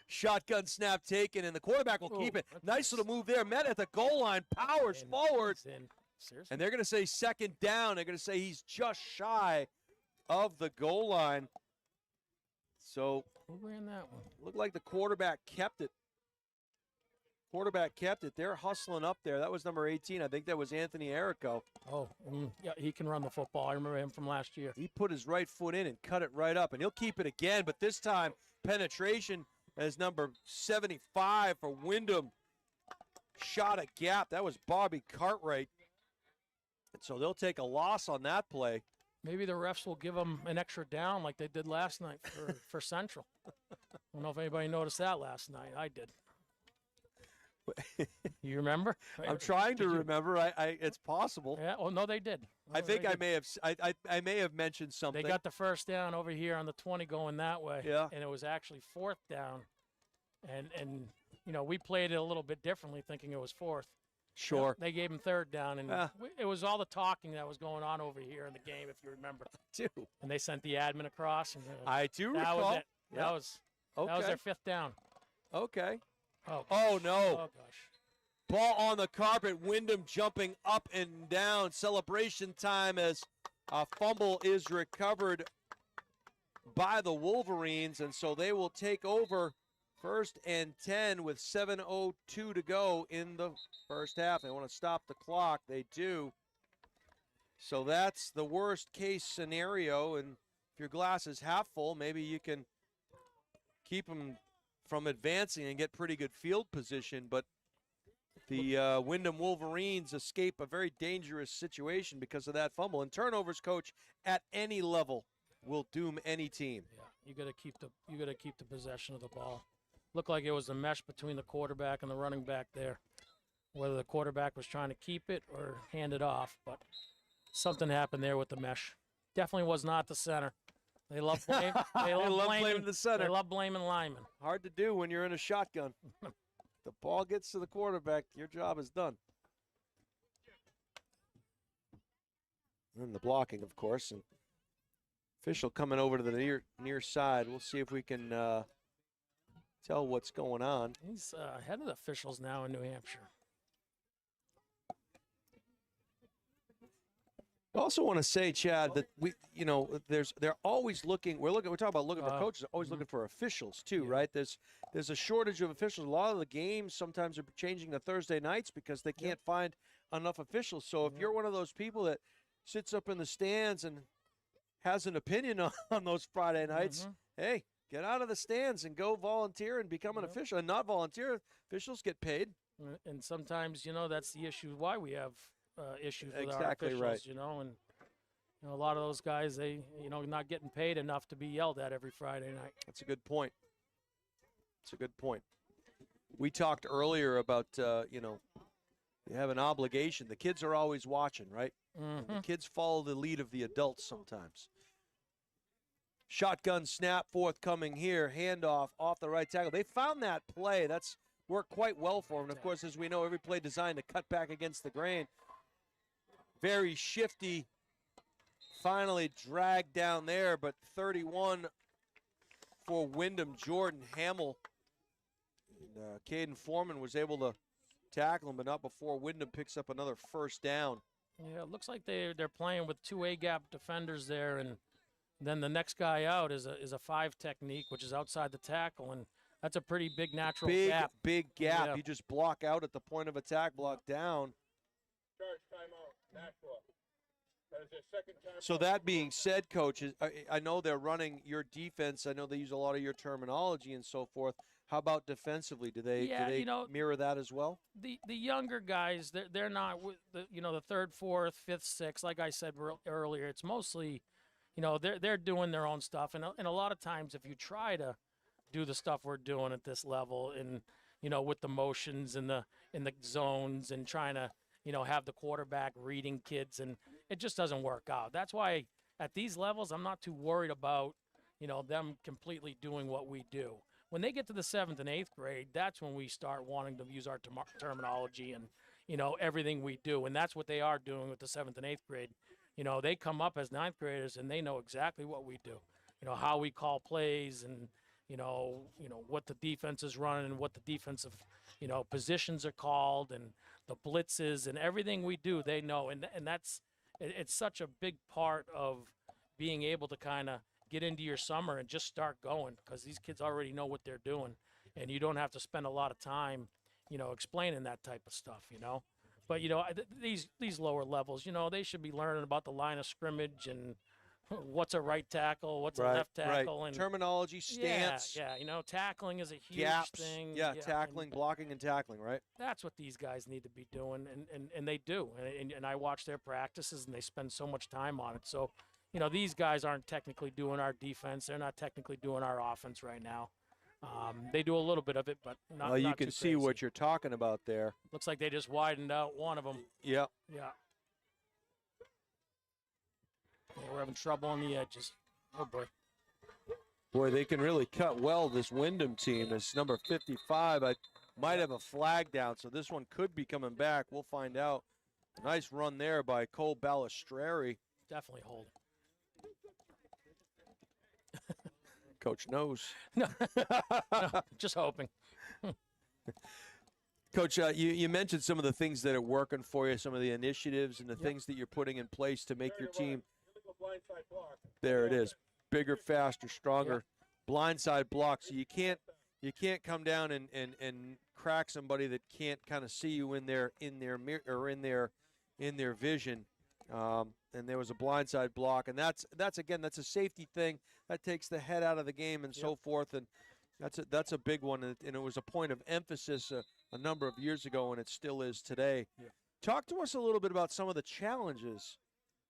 Shotgun snap taken, and the quarterback will keep it. Nice little move there. Met at the goal line, powers forward. Seriously? And they're going to say second down. They're going to say he's just shy of the goal line. So who ran that one? Looked like the quarterback kept it. They're hustling up there. That was number 18. I think that was Anthony Errico. Oh, yeah, he can run the football. I remember him from last year. He put his right foot in and cut it right up, and he'll keep it again. But this time, penetration as number 75 for Windham. Shot a gap. That was Bobby Cartwright. And so they'll take a loss on that play. Maybe the refs will give them an extra down like they did last night for Central. I don't know if anybody noticed that last night. I did. You remember? I'm trying to remember. It's possible. Yeah. Oh no, they did. I think I may have. I may have mentioned something. They got the first down over here on the 20 going that way. Yeah. And it was actually 4th down, and we played it a little bit differently, thinking it was 4th. Sure. They gave him 3rd down, and it was all the talking that was going on over here in the game, if you remember. I do. And they sent the admin across. And I do recall. That was it. Yep. That was their 5th down. Okay. Oh no. Oh, gosh. Ball on the carpet. Windham jumping up and down. Celebration time as A fumble is recovered by the Wolverines, and so they will take over 1st and 10 with 7:02 to go in the first half. They want to stop the clock. They do. So that's the worst case scenario, and if your glass is half full, maybe you can keep them from advancing and get pretty good field position, but the Windham Wolverines escape a very dangerous situation because of that fumble. And turnovers, coach, at any level will doom any team. Yeah, you got to keep the possession of the ball. Looked like it was a mesh between the quarterback and the running back there. Whether the quarterback was trying to keep it or hand it off, but something happened there with the mesh. Definitely was not the center. They love blaming the center. They love blaming linemen. Hard to do when you're in a shotgun. The ball gets to the quarterback, your job is done. And the blocking, of course. And official coming over to the near side. We'll see if we can tell what's going on. He's ahead of the officials now in New Hampshire. I also want to say, Chad, that they're always looking. We're talking about looking for coaches. Always looking for officials too, right? There's a shortage of officials. A lot of the games sometimes are changing to Thursday nights because they can't find enough officials. So if you're one of those people that sits up in the stands and has an opinion on those Friday nights, hey, get out of the stands and go volunteer and become an official. And not volunteer, officials get paid. And sometimes, that's the issue why we have issues with our Exactly officials, right. And a lot of those guys, they, not getting paid enough to be yelled at every Friday night. That's a good point. It's a good point. We talked earlier about, you have an obligation. The kids are always watching, right? The kids follow the lead of the adults sometimes. Shotgun snap forthcoming here. Handoff off the right tackle. They found that play. That's worked quite well for them. And, of course, as we know, every play designed to cut back against the grain. Very shifty. Finally dragged down there, but 31 for Windham. Jordan Hamill. And, Caden Foreman was able to tackle him, but not before Windham picks up another first down. Yeah, it looks like they're playing with two A-gap defenders there, and then the next guy out is a 5 technique, which is outside the tackle, and that's a pretty big natural gap. Big gap. Yeah. You just block out at the point of attack, block down. Charge timeout, Nashua. That is their second time. So that being said, Coach, I know they're running your defense. I know they use a lot of your terminology and so forth. How about defensively? Do they mirror that as well? The younger guys, they're not with the third, fourth, fifth, sixth. Like I said earlier, it's mostly, they're doing their own stuff, and a lot of times if you try to do the stuff we're doing at this level, and with the motions and the zones and trying to have the quarterback reading kids, and it just doesn't work out. That's why at these levels I'm not too worried about them completely doing what we do. When they get to the 7th and 8th grade, that's when we start wanting to use our terminology and, everything we do. And that's what they are doing with the 7th and 8th grade. They come up as 9th graders and they know exactly what we do, how we call plays and, what the defense is running and what the defensive, positions are called and the blitzes and everything we do, they know. And it's such a big part of being able to kind of get into your summer and just start going, because these kids already know what they're doing, and you don't have to spend a lot of time, explaining that type of stuff, But, these lower levels, they should be learning about the line of scrimmage and what's a right tackle, what's a left tackle. And terminology, stance. Yeah, tackling is a huge gaps, thing. Yeah, tackling, blocking, and tackling, right? That's what these guys need to be doing, and they do. And I watch their practices, and they spend so much time on it. So, these guys aren't technically doing our defense. They're not technically doing our offense right now. They do a little bit of it, but not Well, you not can too see crazy. what you're talking about there. Looks like they just widened out one of them. Yeah. Yeah. We're having trouble on the edges. Oh, boy. Boy, they can really cut well, this Windham team. This number 55 might have a flag down, so this one could be coming back. We'll find out. Nice run there by Cole Balistreri. Definitely hold. Coach knows. No, just hoping. Coach, you mentioned some of the things that are working for you, some of the initiatives and the things that you're putting in place to make your team There it is. Bigger, faster, stronger, blindside block. So you can't come down and crack somebody that can't kind of see you in their mirror or in their vision. And there was a blindside block, and that's a safety thing that takes the head out of the game and so forth. And that's a big one, and it was a point of emphasis a number of years ago, and it still is today. Yeah. Talk to us a little bit about some of the challenges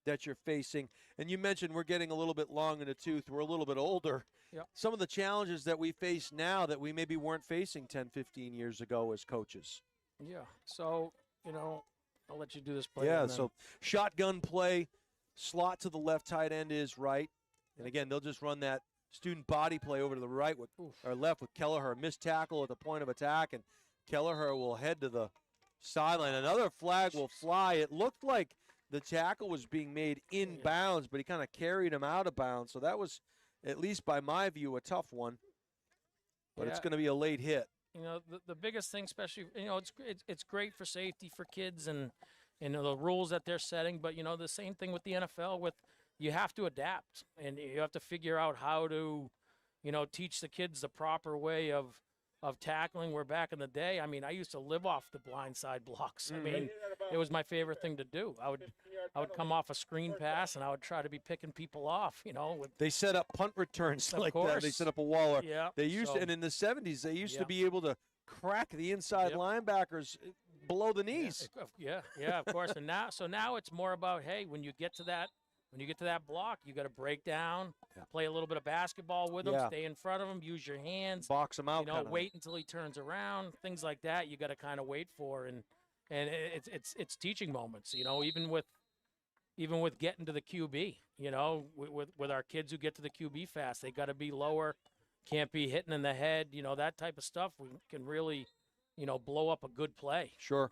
that you're facing. And you mentioned we're getting a little bit long in the tooth. We're a little bit older. Yep. Some of the challenges that we face now that we maybe weren't facing 10, 15 years ago as coaches. Yeah. So, I'll let you do this play. Yeah, so shotgun play, slot to the left, tight end is right. And again, they'll just run that student body play over to the right or left with Kelleher. Missed tackle at the point of attack, and Kelleher will head to the sideline. Another flag will fly. It looked like the tackle was being made inbounds, but he kind of carried him out of bounds. So that was, at least by my view, a tough one. But it's going to be a late hit. The biggest thing, especially, it's great for safety for kids and the rules that they're setting. But, the same thing with the NFL you have to adapt, and you have to figure out how to, teach the kids the proper way of tackling. Where back in the day, I mean, I used to live off the blindside blocks. I mean, it was my favorite thing to do. I would come off a screen pass, and I would try to be picking people off, They set up punt returns like course. that. They set up a wall. Yeah. They used to, and in the 70s, they used to be able to crack the inside linebackers below the knees. Yeah, of course. And now it's more about, hey, when you get to that block, you got to break down, play a little bit of basketball with him, stay in front of him, use your hands, box him out, wait until he turns around, things like that. You got to kind of wait for, and it's teaching moments. Even with getting to the QB, with our kids who get to the QB fast, they got to be lower, can't be hitting in the head, that type of stuff. We can really, blow up a good play. Sure.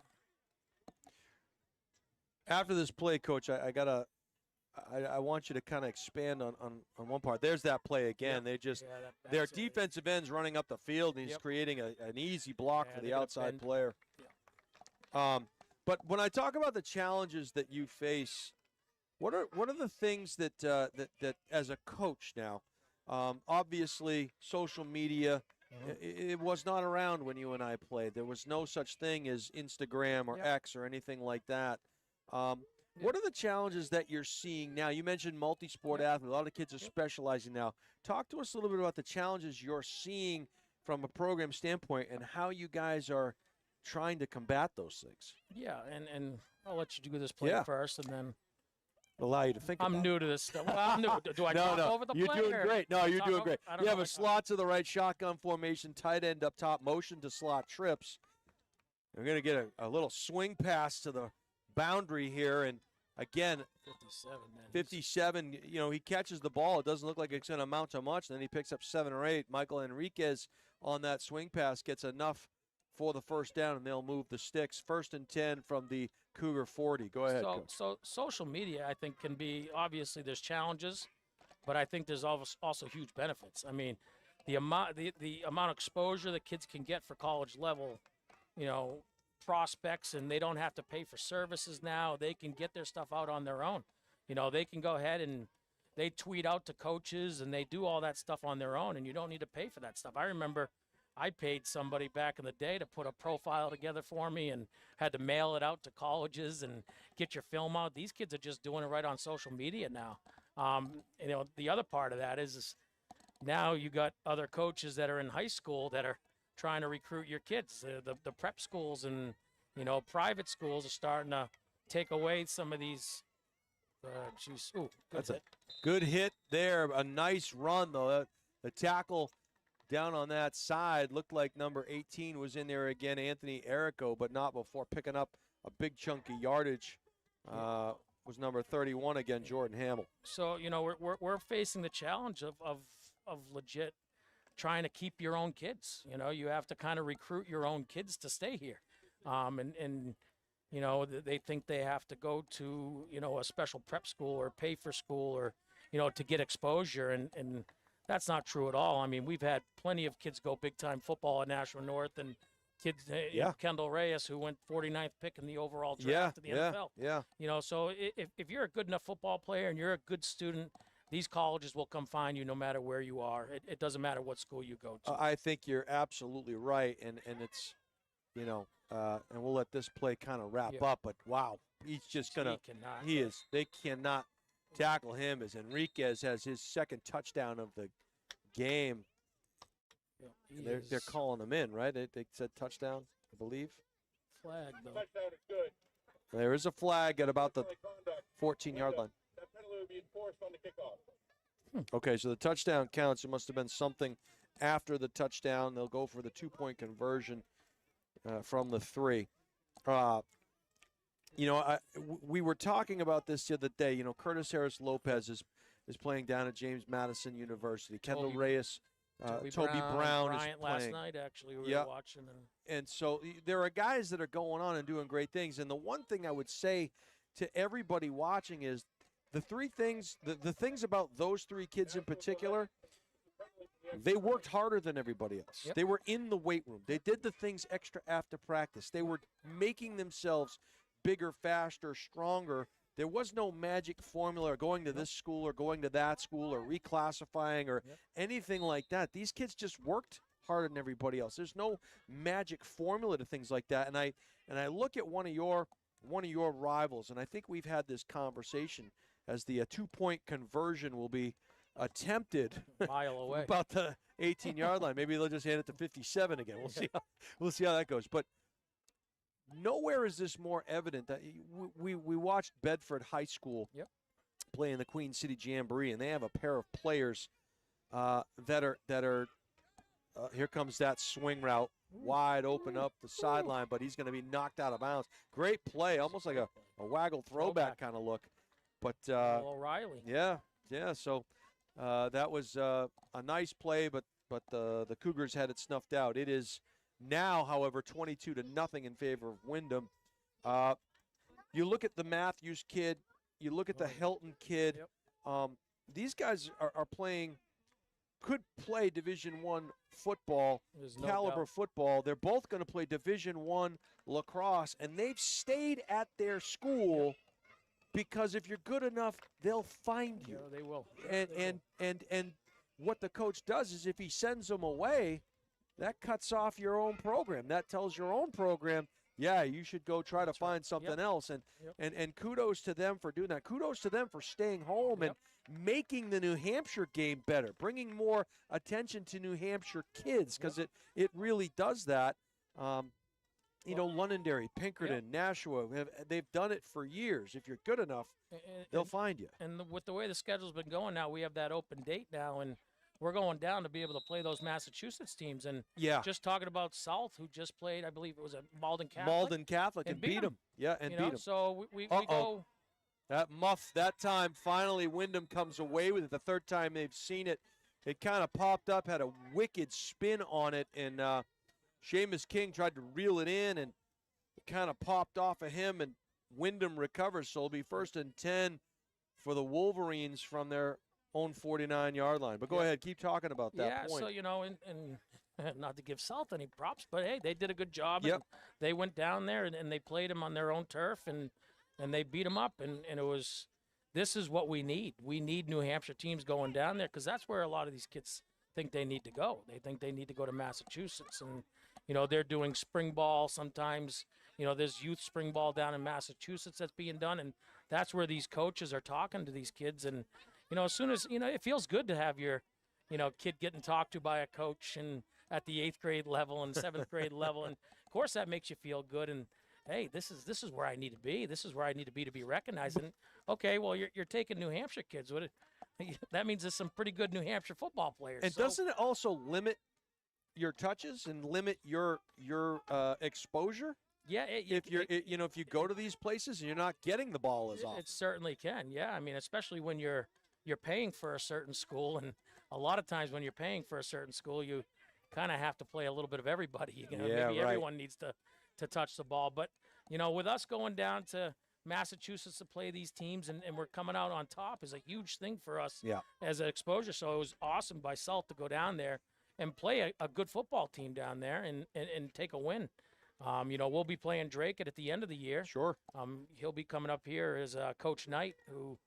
After this play, Coach, I want you to kind of expand on one part. There's that play again. They just their defensive ends running up the field, and he's creating an easy block for the outside player. But when I talk about the challenges that you face, what are the things that as a coach now? Obviously, social media. It was not around when you and I played. There was no such thing as Instagram or X or anything like that. What are the challenges that you're seeing now? You mentioned multi-sport athletes. A lot of kids are specializing now. Talk to us a little bit about the challenges you're seeing from a program standpoint and how you guys are trying to combat those things. Yeah, and I'll let you do this play first, and then allow you to think about it. I'm new to this stuff. Well, I'm new. Do I talk over the play? You're doing great. No, you're doing great. You have a slot to the right, shotgun formation, tight end up top, motion to slot trips. We're going to get a little swing pass to the boundary here, and again, 57. He catches the ball. It doesn't look like it's going to amount to much. Then he picks up 7 or 8. Michael Enriquez on that swing pass gets enough for the first down, and they'll move the sticks. 1st and 10 from the Cougar 40. Go ahead, Coach. So social media, I think, can be, obviously there's challenges, but I think there's also huge benefits. I mean, the amount of exposure that kids can get for college level, prospects, and they don't have to pay for services now. They can get their stuff out on their own. They can go ahead and they tweet out to coaches, and they do all that stuff on their own, and you don't need to pay for that stuff. I remember I paid somebody back in the day to put a profile together for me and had to mail it out to colleges and get your film out. These kids are just doing it right on social media now. The other part of that is now you got other coaches that are in high school that are trying to recruit your kids. The prep schools and, private schools are starting to take away some of these. That's a good hit there. A nice run, though. The tackle down on that side looked like number 18 was in there again, Anthony Errico, but not before picking up a big chunk of yardage. Was number 31 again, Jordan Hamill. So, we're facing the challenge of legit trying to keep your own kids. You have to kind of recruit your own kids to stay here. They think they have to go to, a special prep school or pay for school or, to get exposure. And that's not true at all. I mean, we've had plenty of kids go big-time football at Nashua North and kids, Yeah. Kendall Reyes, who went 49th pick in the overall draft of the NFL. Yeah. So if you're a good enough football player and you're a good student, these colleges will come find you no matter where you are. It doesn't matter what school you go to. I think you're absolutely right, and it's, and we'll let this play kind of wrap up. But wow, he's just gonna. They cannot tackle him as Enriquez has his second touchdown of the game. They're calling him in, right? They said touchdown, I believe. Flag though. Touchdown is good. There is a flag at about the 14-yard line. That penalty would be enforced on the kickoff. Okay, so the touchdown counts. It must have been something after the touchdown. They'll go for the 2-point conversion from the 3. We were talking about this the other day. Curtis Harris Lopez is playing down at James Madison University. Kendall Reyes, Toby Brown is playing. Last night, actually, we were watching. And so there are guys that are going on and doing great things. And the one thing I would say to everybody watching is the things about those 3 kids in particular, they worked harder than everybody else. Yep. They were in the weight room. They did the things extra after practice. They were making themselves bigger, faster, stronger. There was no magic formula or going to this school or going to that school or reclassifying or anything like that. These kids just worked harder than everybody else. There's no magic formula to things like that. And I look at one of your rivals, and I think we've had this conversation as the 2-point conversion will be attempted a mile away, about the 18-yard line. Maybe they'll just hand it to 57 again. We'll see how that goes. But nowhere is this more evident. That we watched Bedford High School play in the Queen City Jamboree, and they have a pair of players that are here comes that swing route, wide open up the sideline, but he's going to be knocked out of bounds. Great play, almost like a waggle throwback kind of look. But O'Reilly. Yeah. So that was a nice play, but the Cougars had it snuffed out. It is now, however, 22-0 in favor of Windham. You look at the Matthews kid, you look at the Hilton kid. These guys are playing, could play Division I football, caliber football. They're both going to play Division I lacrosse, and they've stayed at their school because if you're good enough, they'll find you. Yeah, they will. And what the coach does is if he sends them away, that cuts off your own program. That tells your own program, yeah, you should go try to find something else. And kudos to them for doing that. Kudos to them for staying home and making the New Hampshire game better, bringing more attention to New Hampshire kids, because it really does that. Londonderry, Pinkerton, Nashua, they've done it for years. If you're good enough, they'll find you. And with the way the schedule's been going now, we have that open date now, and we're going down to be able to play those Massachusetts teams. And just talking about South, who just played, I believe it was at Malden Catholic. And beat them. Yeah, and beat them. So we go. That muff, that time, finally Windham comes away with it. The third time they've seen it. It kind of popped up, had a wicked spin on it, and Seamus King tried to reel it in, and it kind of popped off of him, and Windham recovers. So it'll be 1st and 10 for the Wolverines from their own 49-yard line. But go ahead, keep talking about that point. So, and not to give South any props, but, hey, they did a good job. And they went down there, and they played them on their own turf, and they beat them up. And it was – this is what we need. We need New Hampshire teams going down there, because that's where a lot of these kids think they need to go. They think they need to go to Massachusetts. And, they're doing spring ball sometimes. There's youth spring ball down in Massachusetts that's being done, and that's where these coaches are talking to these kids. And, as soon as, it feels good to have your, kid getting talked to by a coach and at the 8th grade level and 7th grade level. And, of course, that makes you feel good. And, hey, this is where I need to be. This is where I need to be recognized. And, okay, well, you're taking New Hampshire kids. That means there's some pretty good New Hampshire football players. And doesn't it also limit your touches and limit your exposure? Yeah, if you go to these places and you're not getting the ball as often. It certainly can. Yeah, I mean, especially when you're paying for a certain school, and a lot of times when you're paying for a certain school, you kind of have to play a little bit of everybody. Everyone needs to touch the ball. But with us going down to Massachusetts to play these teams and we're coming out on top is a huge thing for us as an exposure. So it was awesome by South to go down there and play a good football team down there and take a win. We'll be playing Drake at the end of the year. Sure. He'll be coming up here as Coach Knight, who,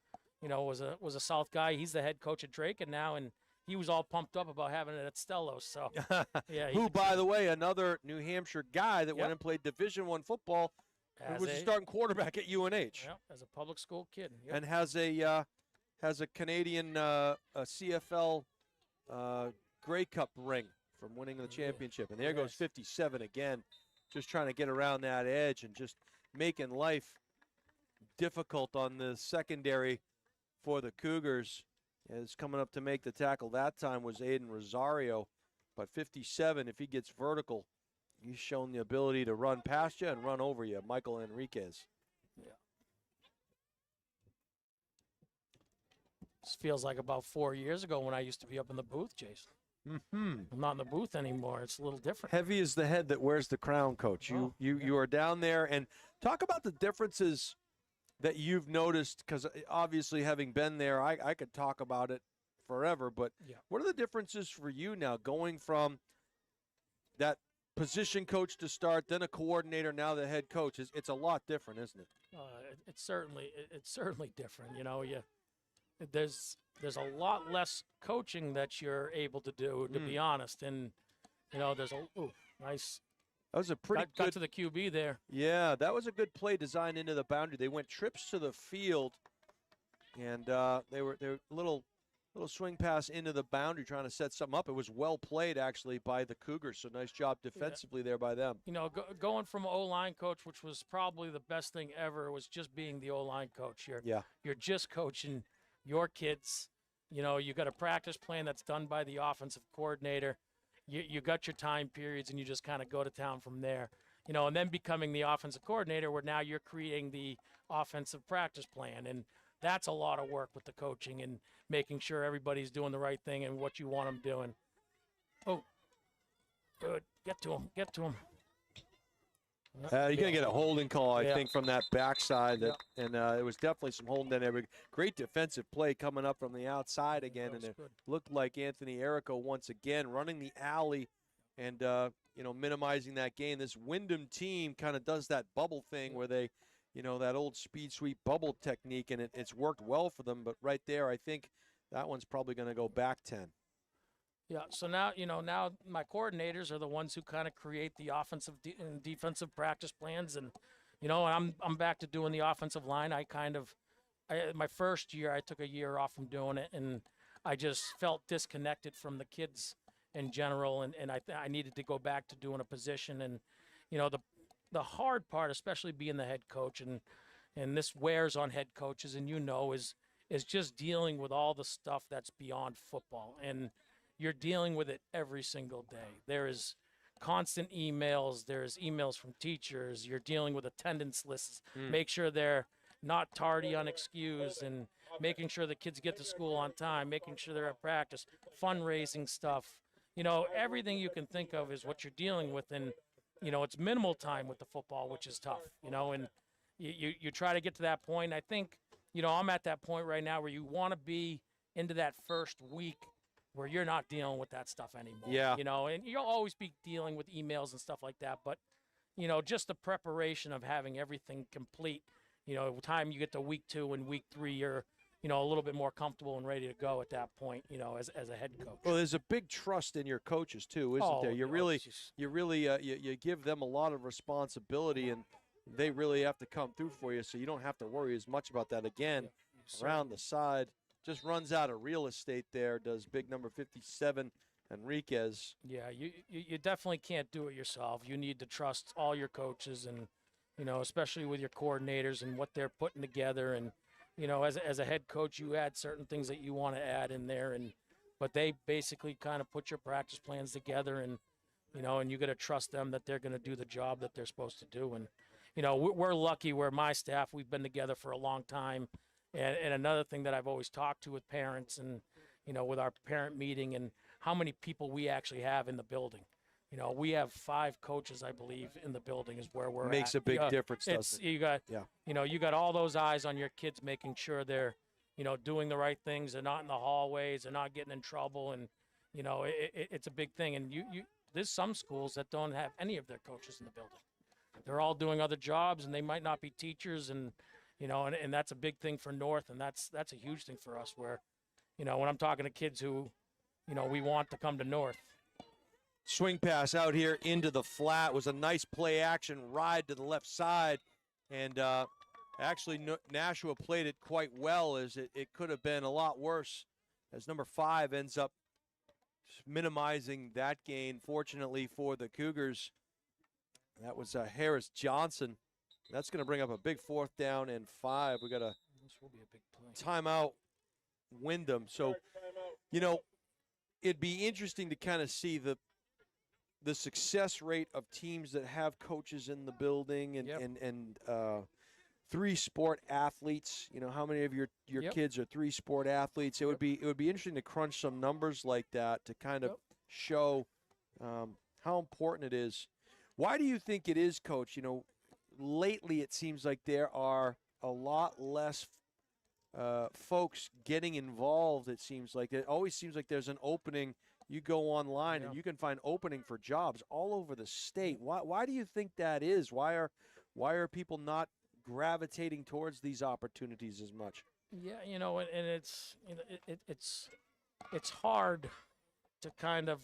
was a South guy. He's the head coach at Drake, and he was all pumped up about having it at Stellos. So, yeah. Who, by the way, another New Hampshire guy that Yep. went and played Division I football, who was a starting quarterback at UNH, as a public school kid, and has a Canadian CFL Grey Cup ring from winning the championship. And there goes 57 again, just trying to get around that edge and just making life difficult on the secondary for the Cougars. Is coming up to make the tackle that time was Aiden Rosario. But 57, if he gets vertical, he's shown the ability to run past you and run over you, Michael Enriquez. Yeah. This feels like about 4 years ago when I used to be up in the booth, Jason. I'm not in the booth anymore. It's a little different. Heavy is the head that wears the crown, Coach. You are down there. And talk about the differences that you've noticed, because obviously having been there, I could talk about it forever, but what are the differences for you now going from that position coach to start, then a coordinator, now the head coach? It's a lot different, isn't it? It's certainly different. There's a lot less coaching that you're able to do, to be honest, and there's nice. That was a pretty got to the QB there. Yeah, that was a good play designed into the boundary. They went trips to the field, and they were little swing pass into the boundary trying to set something up. It was well played, actually, by the Cougars, so nice job defensively there by them. Going from O-line coach, which was probably the best thing ever, was just being the O-line coach. You're just coaching your kids. You got a practice plan that's done by the offensive coordinator. You got your time periods, and you just kind of go to town from there. And then becoming the offensive coordinator, where now you're creating the offensive practice plan, and that's a lot of work with the coaching and making sure everybody's doing the right thing and what you want them doing. Oh, good. Get to him. You're going to get a holding call, I think, from that backside. And it was definitely some holding there. Great defensive play coming up from the outside again. And it looked like Anthony Errico once again running the alley and, minimizing that gain. This Windham team kind of does that bubble thing where they, that old speed sweep bubble technique, and it's worked well for them. But right there, I think that one's probably going to go back 10. Yeah, so now, now my coordinators are the ones who kind of create the offensive and defensive practice plans. And, I'm back to doing the offensive line. My first year, I took a year off from doing it, and I just felt disconnected from the kids in general. And I needed to go back to doing a position. And, the hard part, especially being the head coach, and this wears on head coaches, and is just dealing with all the stuff that's beyond football. And you're dealing with it every single day. There is constant emails. There's emails from teachers. You're dealing with attendance lists. Make sure they're not tardy unexcused, and making sure the kids get to school on time, making sure they're at practice, fundraising stuff. Everything you can think of is what you're dealing with. And, it's minimal time with the football, which is tough, and you try to get to that point. I think, I'm at that point right now where you want to be into that first week where you're not dealing with that stuff anymore. Yeah. And you'll always be dealing with emails and stuff like that. But, just the preparation of having everything complete, time you get to week 2 and week 3, you're, a little bit more comfortable and ready to go at that point, as a head coach. Well, there's a big trust in your coaches too, isn't there? You you give them a lot of responsibility, and they really have to come through for you, so you don't have to worry as much about that. Again, around the side, just runs out of real estate there, does big number 57, Enriquez. Yeah, you definitely can't do it yourself. You need to trust all your coaches, and, especially with your coordinators and what they're putting together. And, as a head coach, you add certain things that you want to add in there, but they basically kind of put your practice plans together, and, and you got to trust them that they're going to do the job that they're supposed to do. And, we're lucky where my staff, we've been together for a long time. And another thing that I've always talked to with parents and, with our parent meeting, and how many people we actually have in the building. We have 5 coaches, I believe, in the building is where we're Makes at. a big difference, doesn't it? You got, you got all those eyes on your kids, making sure they're, doing the right things. They're not in the hallways. They're not getting in trouble. And, it's a big thing. And there's some schools that don't have any of their coaches in the building. They're all doing other jobs, and they might not be teachers, and and that's a big thing for North, and that's a huge thing for us. Where, when I'm talking to kids who, we want to come to North. Swing pass out here into the flat was a nice play action ride to the left side, and actually Nashua played it quite well, as it could have been a lot worse, as number 5 ends up minimizing that gain. Fortunately for the Cougars, that was Harris Johnson. That's going to bring up a big 4th down and 5. We got a This will be a big play. timeout, Windham. So, it'd be interesting to kind of see the success rate of teams that have coaches in the building and 3 sport athletes. How many of your kids are 3 sport athletes? It would be interesting to crunch some numbers like that to kind of show how important it is. Why do you think it is, Coach? Lately it seems like there are a lot less folks getting involved. It always seems like there's an opening. You go online and you can find opening for jobs all over the state. Why do you think that is? Why are people not gravitating towards these opportunities as much? Yeah, and it's hard to kind of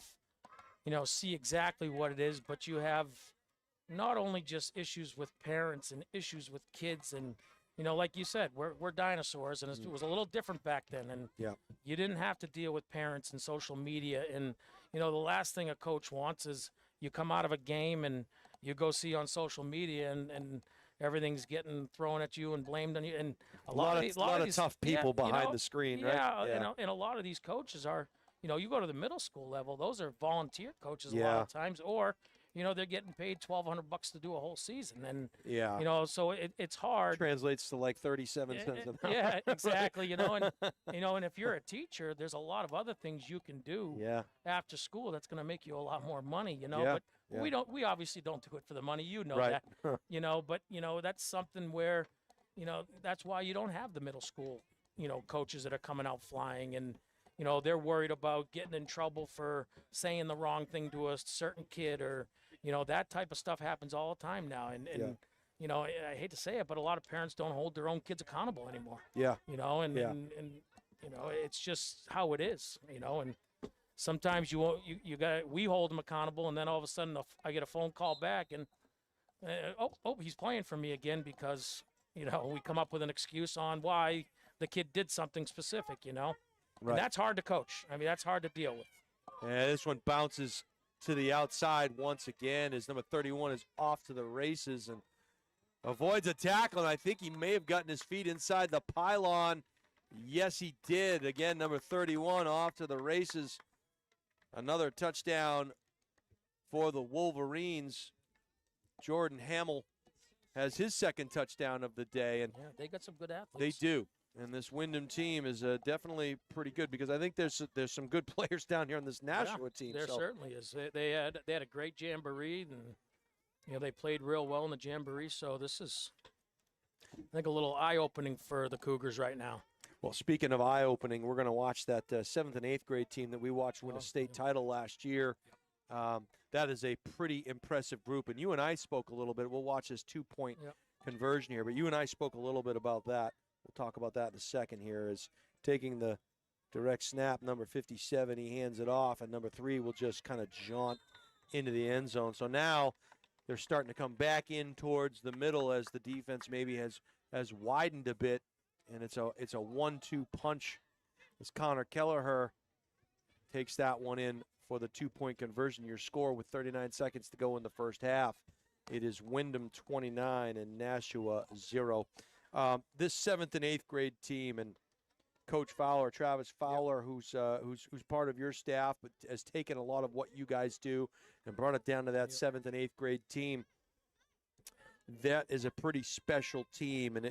see exactly what it is, but you have not only just issues with parents and issues with kids, and like you said, we're dinosaurs, and it was a little different back then, and you didn't have to deal with parents and social media, and the last thing a coach wants is you come out of a game and you go see on social media and everything's getting thrown at you and blamed on you, and a lot of these, tough people behind the screen, right? And a lot of these coaches are, you go to the middle school level, those are volunteer coaches a lot of times, or they're getting paid $1,200 to do a whole season, and so it's hard. Translates to like 37 cents an hour. Yeah, exactly. And if you're a teacher, there's a lot of other things you can do after school that's going to make you a lot more money. But we obviously don't do it for the money. That. But that's something where that's why you don't have the middle school coaches that are coming out flying, and they're worried about getting in trouble for saying the wrong thing to a certain kid, or that type of stuff happens all the time now, and I hate to say it, but a lot of parents don't hold their own kids accountable anymore. And it's just how it is. And sometimes we hold them accountable, and then all of a sudden I get a phone call back, and he's playing for me again, because we come up with an excuse on why the kid did something specific. Right. And that's hard to coach. I mean, that's hard to deal with. Yeah, this one bounces to the outside once again, as number 31 is off to the races and avoids a tackle, and I think he may have gotten his feet inside the pylon. Yes, he did. Again, number 31 off to the races. Another touchdown for the Wolverines. Jordan Hamill has his 2nd touchdown of the day. And they got some good athletes. They do. And this Windham team is definitely pretty good, because I think there's some good players down here on this Nashua team. There certainly is. They had a great jamboree, and they played real well in the jamboree. So this is, I think, a little eye-opening for the Cougars right now. Well, speaking of eye-opening, we're going to watch that 7th and 8th grade team that we watched win a state title last year. That is a pretty impressive group. And you and I spoke a little bit. We'll watch this 2-point conversion here, but you and I spoke a little bit about that. We'll talk about that in a second here. Is taking the direct snap, number 57, he hands it off, and number 3 will just kind of jaunt into the end zone. So now they're starting to come back in towards the middle, as the defense maybe has widened a bit, and it's a 1-2 punch as Connor Kelleher takes that one in for the 2-point conversion. Your score with 39 seconds to go in the first half. It is Windham 29 and Nashua 0. This 7th and 8th grade team, and Coach Fowler, Travis Fowler, who's part of your staff, but has taken a lot of what you guys do and brought it down to that 7th and 8th grade team. That is a pretty special team, and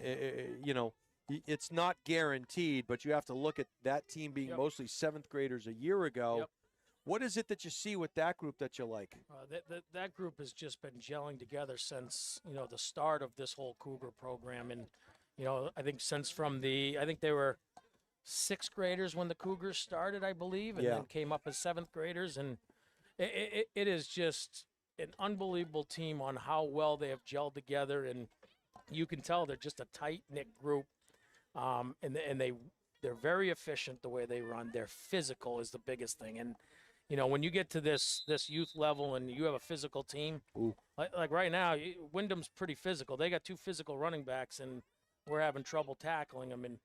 it's not guaranteed, but you have to look at that team being mostly 7th graders a year ago. What is it that you see with that group that you like? That group has just been gelling together since the start of this whole Cougar program, and I think I think they were sixth graders when the Cougars started, I believe, and Yeah. then came up as seventh graders. And it is just an unbelievable team on how well they have gelled together. And you can tell they're just a tight-knit group. And they're very efficient the way they run. They're physical is the biggest thing. And, you know, when you get to this youth level and you have a physical team, like right now, Windham's pretty physical. They got 2 physical running backs, and we're having trouble tackling them. And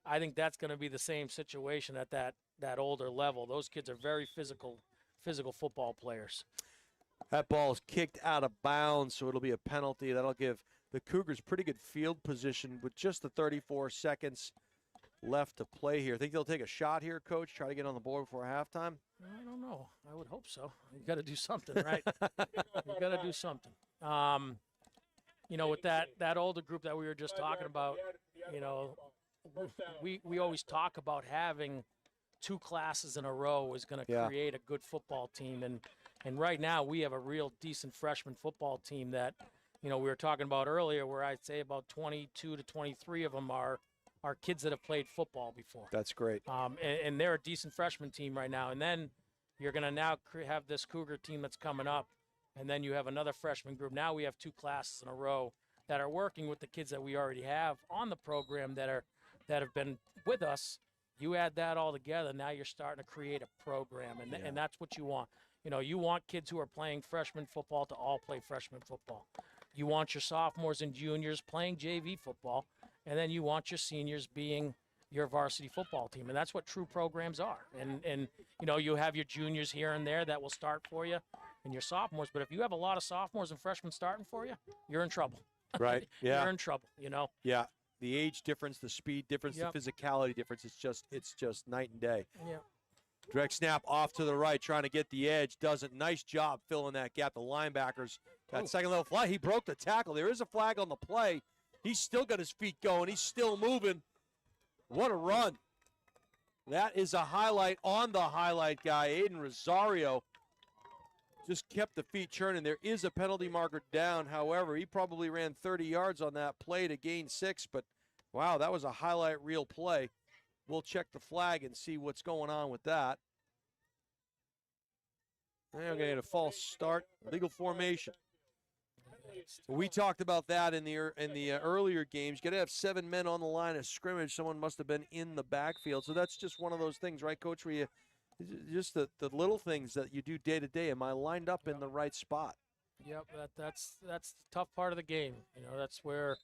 I think that's going to be the same situation at that older level. Those kids are very physical football players. That ball is kicked out of bounds, so it'll be a penalty. That'll give the Cougars pretty good field position with just the 34 seconds left to play here. Think they'll take a shot here, Coach? Try to get on the board before halftime? I don't know. I would hope so. You got to do something, right? You got to do something. You know, with that older group that we were just talking about, you know, we always talk about having 2 classes in a row is going to create a good football team. And right now we have a real decent freshman football team that, you know, we were talking about earlier, where I'd say about 22 to 23 of them are kids that have played football before. That's great. And they're a decent freshman team right now. And then you're going to now have this Cougar team that's coming up, and then you have another freshman group. Now we have 2 classes in a row that are working with the kids that we already have on the program that have been with us. You add that all together, now you're starting to create a program, and that's what you want. You know, you want kids who are playing freshman football to all play freshman football. You want your sophomores and juniors playing JV football, and then you want your seniors being your varsity football team, and that's what true programs are. And you know, you have your juniors here and there that will start for you, and your sophomores. But if you have a lot of sophomores and freshmen starting for you, you're in trouble. Right. Yeah. You're in trouble. You know. Yeah. The age difference, the speed difference, the physicality difference. It's just night and day. Yeah. Direct snap off to the right, trying to get the edge. Doesn't. Nice job filling that gap. The linebackers got second level flag. He broke the tackle. There is a flag on the play. He's still got his feet going. He's still moving. What a run. That is a highlight on the highlight guy. Aiden Rosario just kept the feet churning. There is a penalty marker down. However, he probably ran 30 yards on that play to gain 6. But, wow, that was a highlight reel play. We'll check the flag and see what's going on with that. And we're going to get a false start. Legal formation. We talked about that in the earlier games. You got to have 7 men on the line of scrimmage. Someone must have been in the backfield. So that's just one of those things, right, Coach, where you just the little things that you do day to day. Am I lined up in the right spot? Yep, that's the tough part of the game. You know, that's where,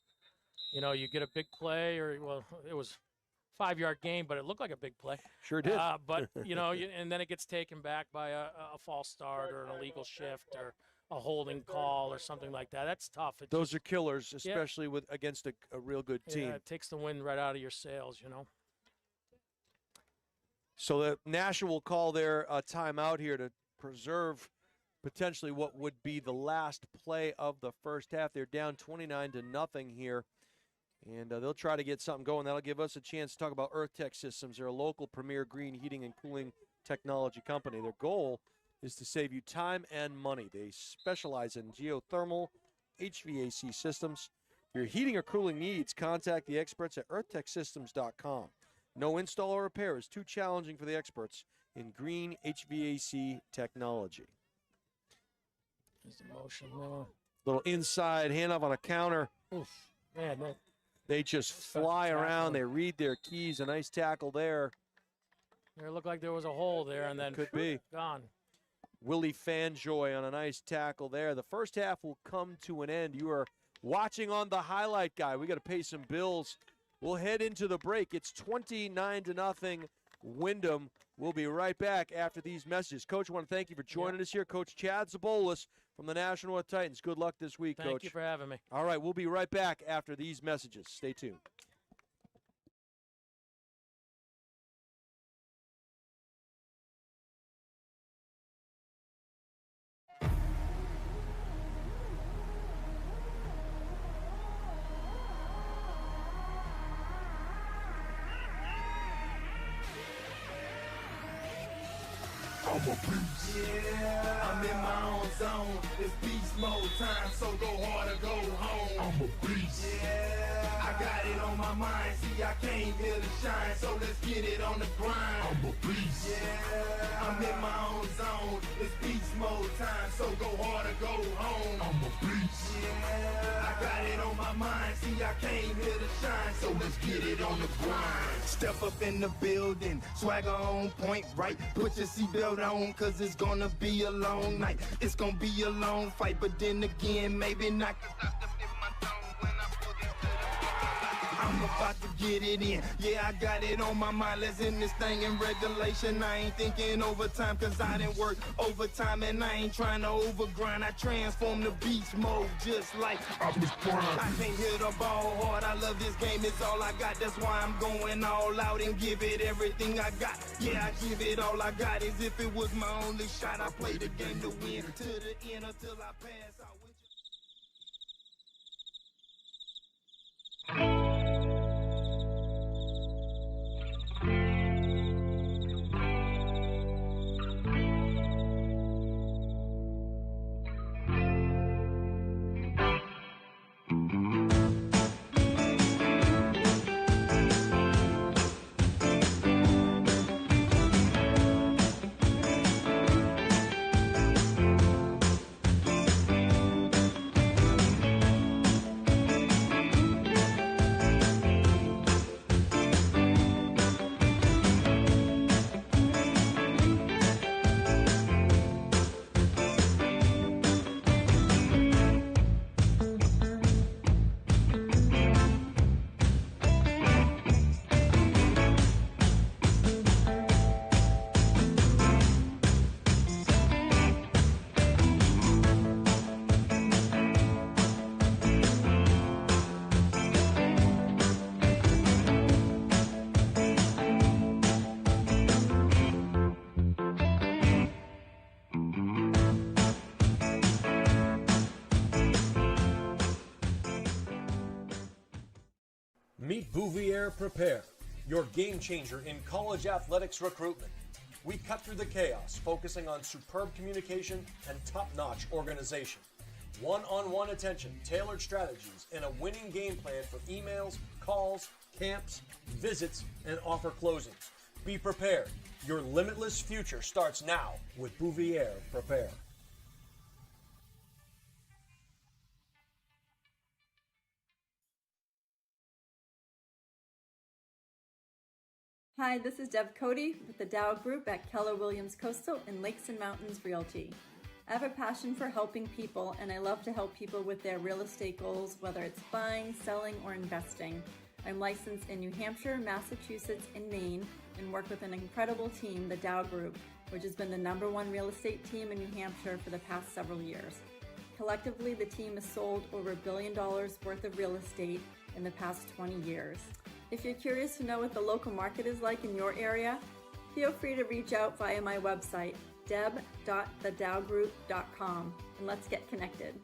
you know, you get a big play, or, well, it was 5-yard game, but it looked like a big play. Sure did. But, you know, and then it gets taken back by a false start or an illegal shift or a holding call or something like that. That's tough. Those are killers, especially against a real good team. Yeah, it takes the wind right out of your sails, you know. So the Nashua will call their timeout here to preserve potentially what would be the last play of the first half. They're down 29-0 here, and they'll try to get something going. That'll give us a chance to talk about EarthTech Systems. They're a local premier green heating and cooling technology company. Their goal is to save you time and money. They specialize in geothermal HVAC systems. For your heating or cooling needs, contact the experts at earthtechsystems.com. No install or repair is too challenging for the experts in green HVAC technology. There's the motion there. Little inside handoff on a counter. Oof. Man, they just fly around. They read their keys. A nice tackle there. It looked like there was a hole there, and then could be gone. Willie Fanjoy on a nice tackle there. The first half will come to an end. You are watching on the highlight guy. We got to pay some bills. We'll head into the break. It's 29-0 Windham. We'll be right back after these messages. Coach, I want to thank you for joining us here. Coach Chad Zabolis from the Nashua Titans. Good luck this week, Coach. Thank you for having me. All right, we'll be right back after these messages. Stay tuned. I'm a beast. Yeah, I'm in my own zone. It's beast mode time, so go hard or go home. I'm a beast. Yeah, I got it on my mind. See, I came here to shine, so let's get it on the grind. I'm a beast. Yeah, I'm in my own zone. It's beast mode time, so go hard or go home. I'm a beast. Yeah, I got it on my mind. See, I came here to shine, so let's get it on the grind. Step up in the building, swagger on point, right? Put your seatbelt on, cause it's gonna be a long night. It's gonna be a long fight, but then again, maybe not. I'm about to get it in. Yeah, I got it on my mind. Let's end this thing in regulation. I ain't thinking overtime, cause I didn't work overtime, and I ain't trying to overgrind. I transform the beast mode just like I was born. I can't hit the ball hard. I love this game, it's all I got. That's why I'm going all out and give it everything I got. Yeah, I give it all I got. As if it was my only shot. I play the game to win to the end until I pass out with you. Meet Bouvier Prepare, your game changer in college athletics recruitment. We cut through the chaos, focusing on superb communication and top-notch organization. One-on-one attention, tailored strategies, and a winning game plan for emails, calls, camps, visits, and offer closings. Be prepared. Your limitless future starts now with Bouvier Prepare. Hi, this is Deb Cody with the Dow Group at Keller Williams Coastal and Lakes and Mountains Realty. I have a passion for helping people, and I love to help people with their real estate goals, whether it's buying, selling, or investing. I'm licensed in New Hampshire, Massachusetts, and Maine, and work with an incredible team, the Dow Group, which has been the #1 real estate team in New Hampshire for the past several years. Collectively, the team has sold over $1 billion worth of real estate in the past 20 years. If you're curious to know what the local market is like in your area, feel free to reach out via my website, deb.thedowgroup.com, and let's get connected.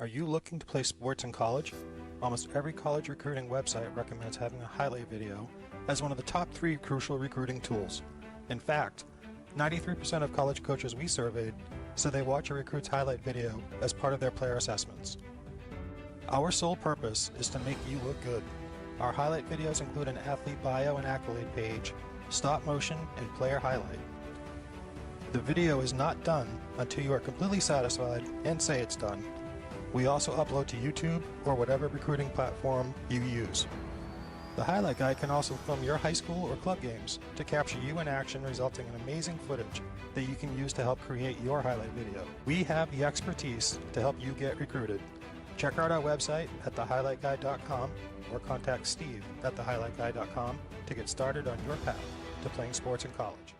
Are you looking to play sports in college? Almost every college recruiting website recommends having a highlight video as one of the top 3 crucial recruiting tools. In fact, 93% of college coaches we surveyed said they watch a recruit's highlight video as part of their player assessments. Our sole purpose is to make you look good. Our highlight videos include an athlete bio and accolade page, stop motion, and player highlight. The video is not done until you are completely satisfied and say it's done. We also upload to YouTube or whatever recruiting platform you use. The highlight guide can also film your high school or club games to capture you in action, resulting in amazing footage that you can use to help create your highlight video. We have the expertise to help you get recruited. Check out our website at thehighlightguide.com or contact Steve at thehighlightguide.com to get started on your path to playing sports in college.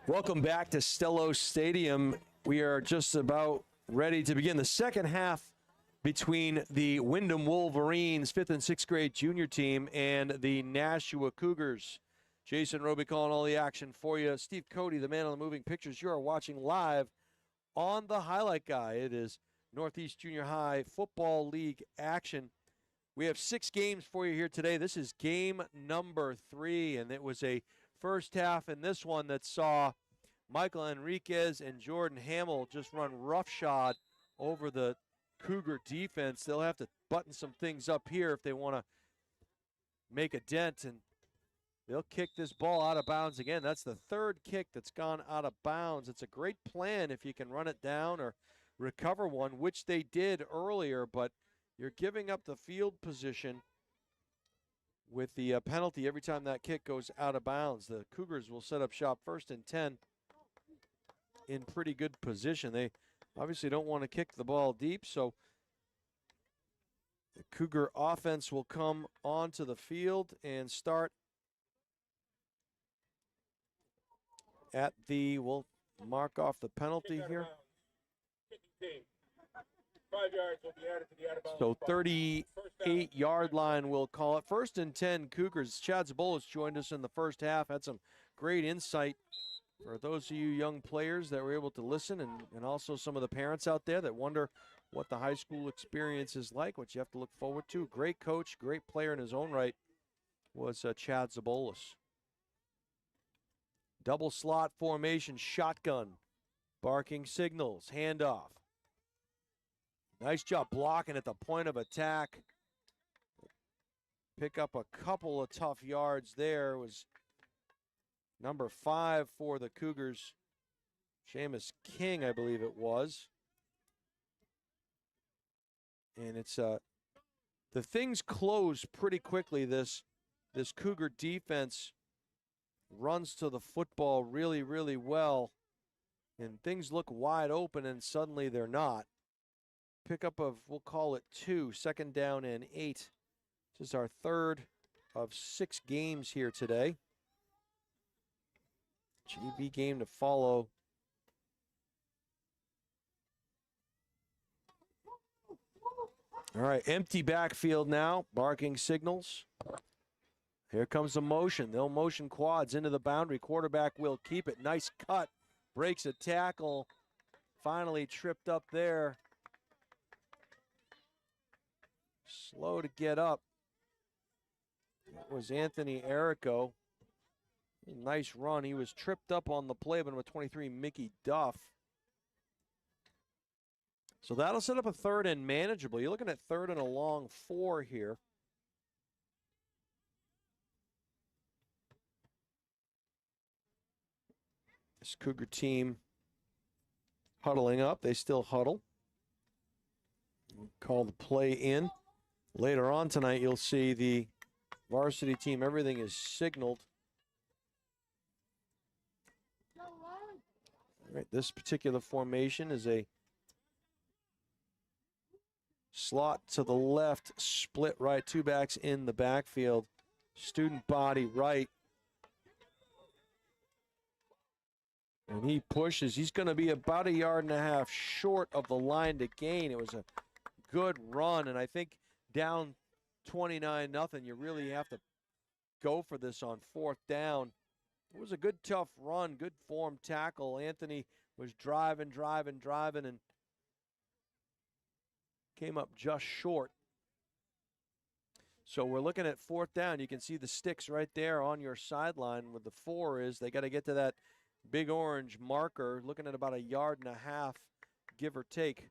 Welcome back to Stello Stadium. We are just about ready to begin the second half between the Windham Wolverines 5th and 6th grade junior team and the Nashua Cougars. Jason Roby calling all the action for you. Steve Cody, the man on the moving pictures. You are watching live on the Highlight Guy. It is Northeast Junior High Football League action. We have 6 games for you here today. This is game number 3, and it was a first half in this one that saw Michael Enriquez and Jordan Hamill just run roughshod over the Cougar defense. They'll have to button some things up here if they want to make a dent, and they'll kick this ball out of bounds again. That's the 3rd kick that's gone out of bounds. It's a great plan if you can run it down or recover one, which they did earlier, but you're giving up the field position with the penalty every time that kick goes out of bounds. The Cougars will set up shop 1st and 10 in pretty good position. They obviously don't want to kick the ball deep, so the Cougar offense will come onto the field and start at the, we'll mark off the penalty here. 5 yards will be added to the out-of-bounds. So 38-yard line, we'll call it. 1st and 10 Cougars. Chad Zabolis joined us in the first half. Had some great insight for those of you young players that were able to listen, and also some of the parents out there that wonder what the high school experience is like, what you have to look forward to. Great coach, great player in his own right was Chad Zabolis. Double slot formation, shotgun, barking signals, handoff. Nice job blocking at the point of attack. Pick up a couple of tough yards there. It was number 5 for the Cougars. Seamus King, I believe it was. And it's the things close pretty quickly. This Cougar defense runs to the football really, really well. And things look wide open, and suddenly they're not. Pickup of, we'll call it 2, 2nd down and 8. This is our 3rd of 6 games here today. GB game to follow. All right, empty backfield now, barking signals. Here comes the motion. They'll motion quads into the boundary. Quarterback will keep it. Nice cut. Breaks a tackle. Finally tripped up there. Slow to get up. It was Anthony Errico. Nice run. He was tripped up on the play by number 23, Mickey Duff. So that'll set up a 3rd and manageable. You're looking at 3rd and a long 4 here. This Cougar team huddling up. They still huddle. Call the play in. Later on tonight, you'll see the varsity team. Everything is signaled. All right, this particular formation is a slot to the left, split right, 2 backs in the backfield. Student body right. And he pushes. He's going to be about 1.5 yards short of the line to gain. It was a good run, and I think down 29-0, you really have to go for this on 4th down. It was a good, tough run, good form tackle. Anthony was driving, and came up just short. So we're looking at 4th down. You can see the sticks right there on your sideline. With the 4 is they got to get to that big orange marker, looking at about 1.5 yards, give or take.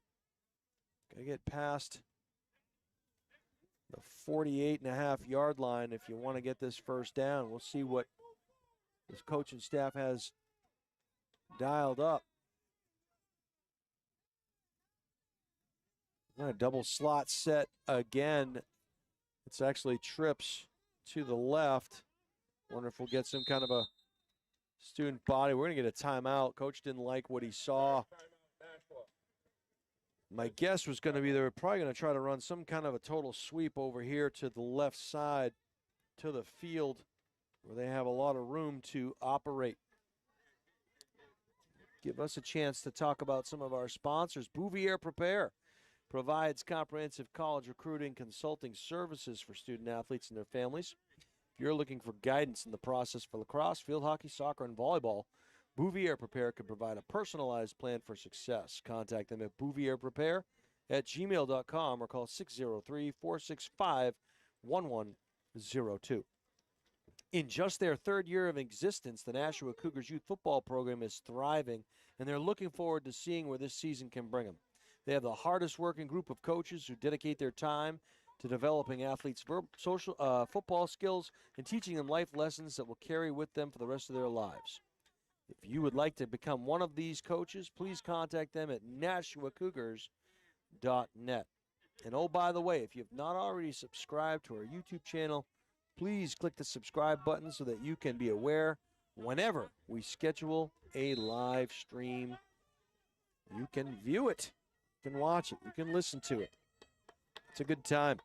Got to get past the 48.5-yard line if you want to get this first down. We'll see what this coaching staff has dialed up. A double slot set again. It's actually trips to the left. Wonder if we'll get some kind of a student body. We're going to get a timeout. Coach didn't like what he saw. My guess was going to be they're probably going to try to run some kind of a total sweep over here to the left side to the field where they have a lot of room to operate. give us a chance to talk about some of our sponsors. Bouvier Prepare provides comprehensive college recruiting consulting services for student athletes and their families. If you're looking for guidance in the process for lacrosse, field hockey, soccer, and volleyball, Bouvier Prepare can provide a personalized plan for success. Contact them at bouvierprepare@gmail.com or call 603-465-1102. In just their third year of existence, the Nashua Cougars youth football program is thriving, and they're looking forward to seeing where this season can bring them. They have the hardest working group of coaches who dedicate their time to developing athletes' football skills and teaching them life lessons that will carry with them for the rest of their lives. If you would like to become one of these coaches, please contact them at NashuaCougars.net. And oh, by the way, if you have not already subscribed to our YouTube channel, please click the subscribe button so that you can be aware whenever we schedule a live stream. You can view it, you can watch it, you can listen to it. It's a good time.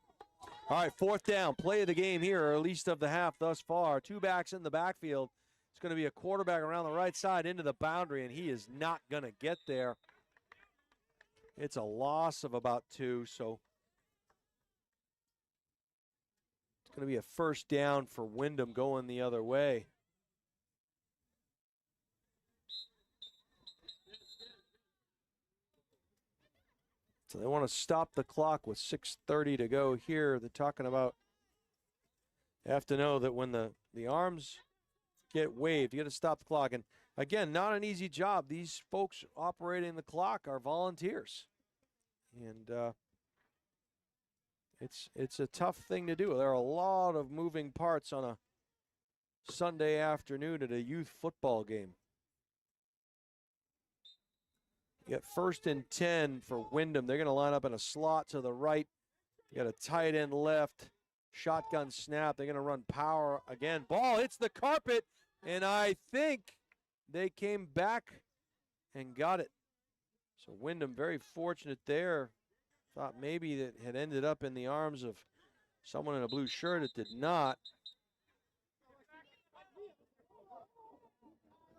All right, fourth down, play of the game here, or at least of the half thus far. Two backs in the backfield. It's going to be a quarterback around the right side into the boundary, and he is not going to get there. It's a loss of about 2, so it's going to be a first down for Windham going the other way. So they want to stop the clock with 6:30 to go here. They're talking about, you have to know that when the arms get waved, you got to stop the clock. And again, not an easy job. These folks operating the clock are volunteers. And it's a tough thing to do. There are a lot of moving parts on a Sunday afternoon at a youth football game. You got 1st and 10 for Windham. They're going to line up in a slot to the right. You got a tight end left. Shotgun snap. They're going to run power again. Ball hits the carpet, and I think they came back and got it. So Windham very fortunate there. Thought maybe that had ended up in the arms of someone in a blue shirt. It did not.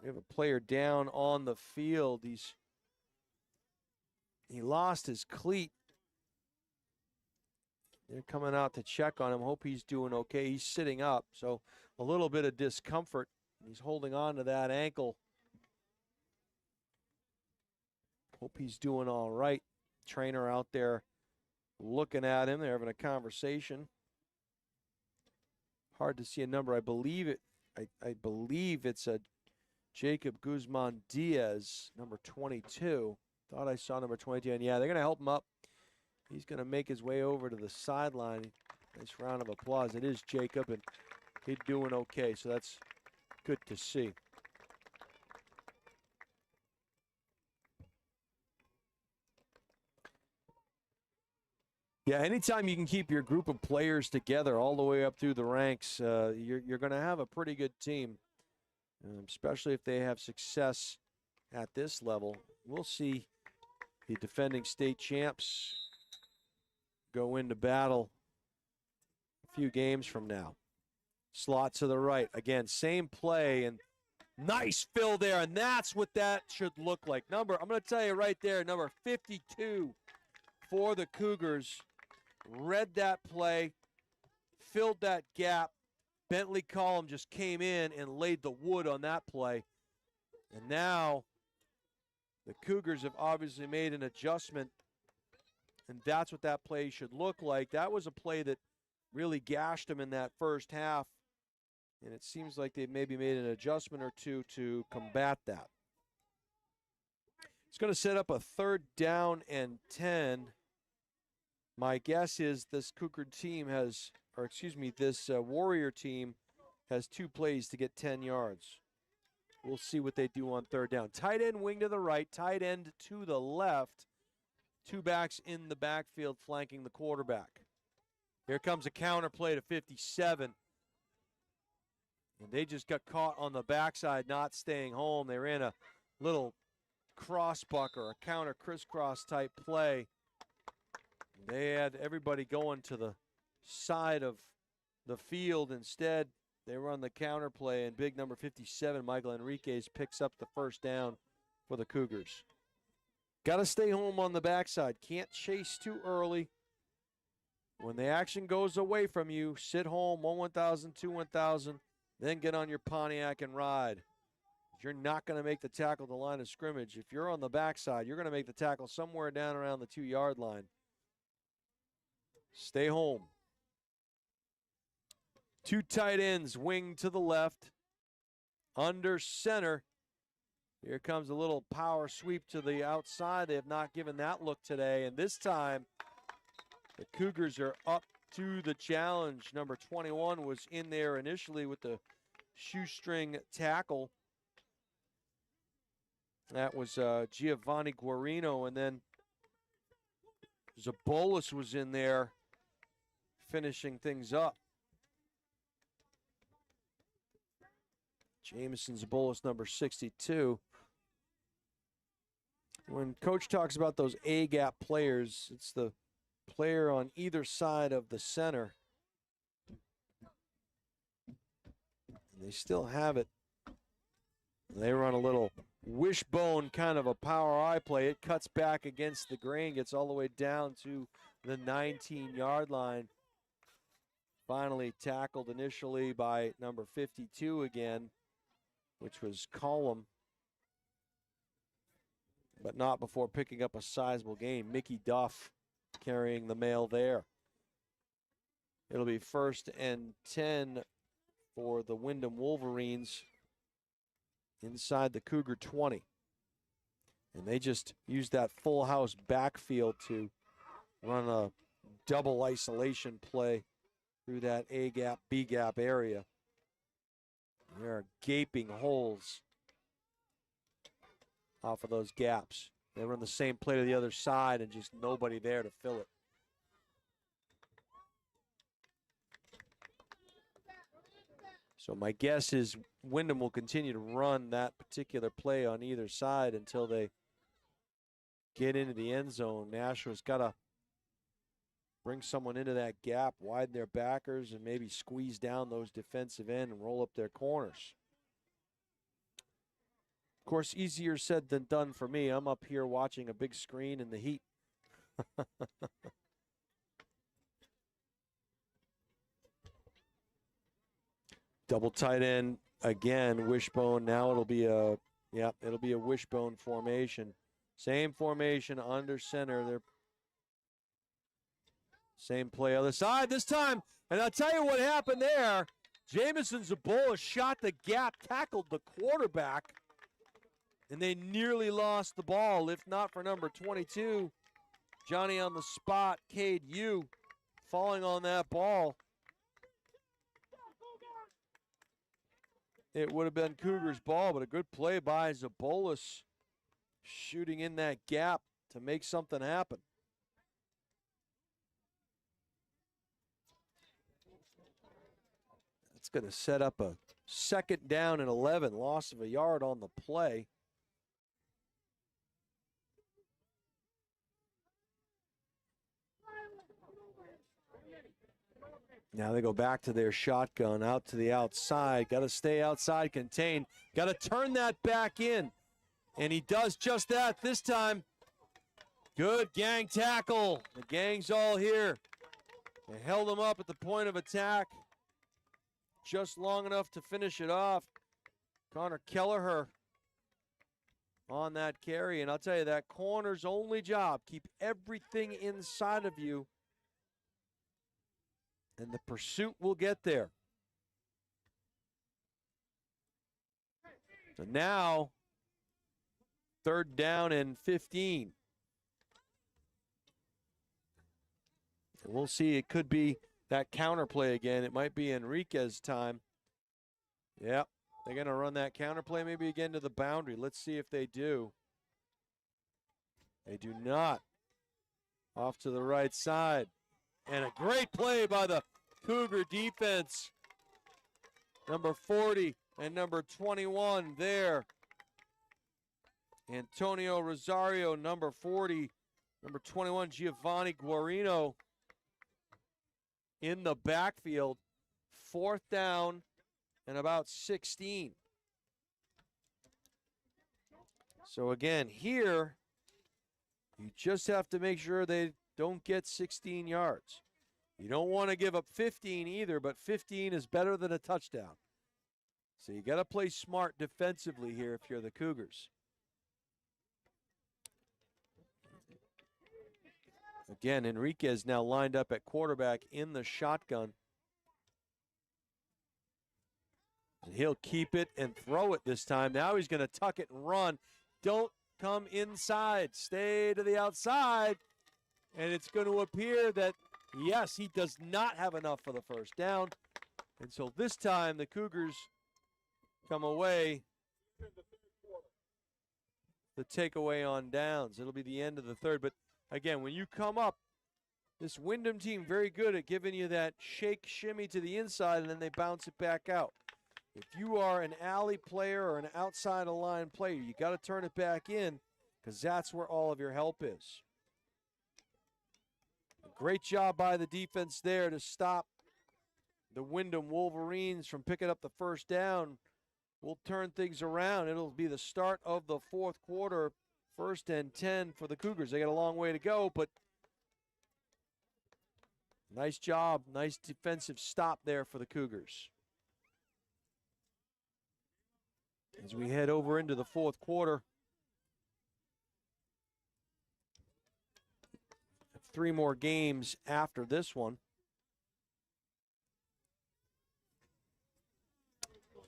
We have a player down on the field. He lost his cleat. They're coming out to check on him. Hope he's doing okay. He's sitting up, so a little bit of discomfort. He's holding on to that ankle. Hope he's doing all right. Trainer out there looking at him. They're having a conversation. Hard to see a number. I believe it's a Jacob Guzman Diaz, number 22. Thought I saw number 22, and yeah, they're going to help him up. He's going to make his way over to the sideline. Nice round of applause. It is Jacob, and he's doing okay, so that's good to see. Yeah, anytime you can keep your group of players together all the way up through the ranks, you're going to have a pretty good team, especially if they have success at this level. We'll see the defending state champs go into battle a few games from now. Slot to the right. Again, same play, and nice fill there, and that's what that should look like. I'm going to tell you right there, number 52 for the Cougars. Read that play, filled that gap. Bentley Collum just came in and laid the wood on that play. And now the Cougars have obviously made an adjustment, and that's what that play should look like. That was a play that really gashed them in that first half, and it seems like they've maybe made an adjustment or two to combat that. It's going to set up a 3rd down and 10. My guess is this Cougar team has, this Warrior team has 2 plays to get 10 yards. We'll see what they do on 3rd down. Tight end wing to the right, tight end to the left. 2 backs in the backfield flanking the quarterback. Here comes a counter play to 57. And they just got caught on the backside, not staying home. They ran a little crossbuck or a counter crisscross type play. They had everybody going to the side of the field. Instead, they run the counter play, and big number 57, Michael Enriquez, picks up the 1st down for the Cougars. Got to stay home on the backside. Can't chase too early. When the action goes away from you, sit home, 1-1000, 2-1000, then get on your Pontiac and ride. You're not going to make the tackle at the line of scrimmage. If you're on the backside, you're going to make the tackle somewhere down around the 2-yard line. Stay home. 2 tight ends, wing to the left, under center. Here comes a little power sweep to the outside. They have not given that look today, and this time the Cougars are up to the challenge. Number 21 was in there initially with the shoestring tackle. That was Giovanni Guarino, and then Zabolis was in there finishing things up. Jameson Zabolis, number 62. When Coach talks about those A-gap players, it's the player on either side of the center. And they still have it. They run a little wishbone kind of a power eye play. It cuts back against the grain, gets all the way down to the 19-yard line. Finally tackled initially by number 52 again, which was Collum, but not before picking up a sizable gain. Mickey Duff carrying the mail there. It'll be 1st and 10 for the Windham Wolverines inside the Cougar 20. And they just used that full house backfield to run a double isolation play through that A-gap, B-gap area. There are gaping holes off of those gaps. They run the same play to the other side and just nobody there to fill it. So my guess is Windham will continue to run that particular play on either side until they get into the end zone. Nashua's got to bring someone into that gap, widen their backers, and maybe squeeze down those defensive end and roll up their corners. Of course, easier said than done for me. I'm up here watching a big screen in the heat. Double tight end again, wishbone. Now it'll be a wishbone formation. Same formation under center. They're same play other side this time. And I'll tell you what happened there. Jameson Zabola shot the gap, tackled the quarterback, and they nearly lost the ball, if not for number 22. Johnny on the spot, Cade Yu, falling on that ball. It would have been Cougars' ball, but a good play by Zabolis, shooting in that gap to make something happen. It's going to set up a 2nd down and 11, loss of a yard on the play. Now they go back to their shotgun, out to the outside. Got to stay outside, contain. Got to turn that back in. And he does just that this time. Good gang tackle. The gang's all here. They held him up at the point of attack. Just long enough to finish it off. Connor Kelleher on that carry. And I'll tell you, that corner's only job, keep everything inside of you, and the pursuit will get there. So now, 3rd down and 15. And we'll see, it could be that counter play again. It might be Enriquez's time. Yep, they're going to run that counter play maybe again to the boundary. Let's see if they do. They do not. Off to the right side. And a great play by the Cougar defense. Number 40 and number 21 there. Antonio Rosario, number 40. Number 21, Giovanni Guarino in the backfield. 4th down and about 16. So again, here, you just have to make sure they don't get 16 yards. You don't want to give up 15 either, but 15 is better than a touchdown. So you got to play smart defensively here if you're the Cougars. Again, Enriquez now lined up at quarterback in the shotgun. And he'll keep it and throw it this time. Now he's going to tuck it and run. Don't come inside. Stay to the outside. And it's going to appear that, yes, he does not have enough for the first down. And so this time the Cougars come away. The takeaway on downs. It'll be the end of the third. But again, when you come up, this Windham team very good at giving you that shake shimmy to the inside, and then they bounce it back out. If you are an alley player or an outside of line player, you got to turn it back in because that's where all of your help is. Great job by the defense there to stop the Windham Wolverines from picking up the first down. We'll turn things around. It'll be the start of the fourth quarter. 1st and 10 for the Cougars. They got a long way to go, but nice job. Nice defensive stop there for the Cougars. As we head over into the fourth quarter, 3 more games after this one.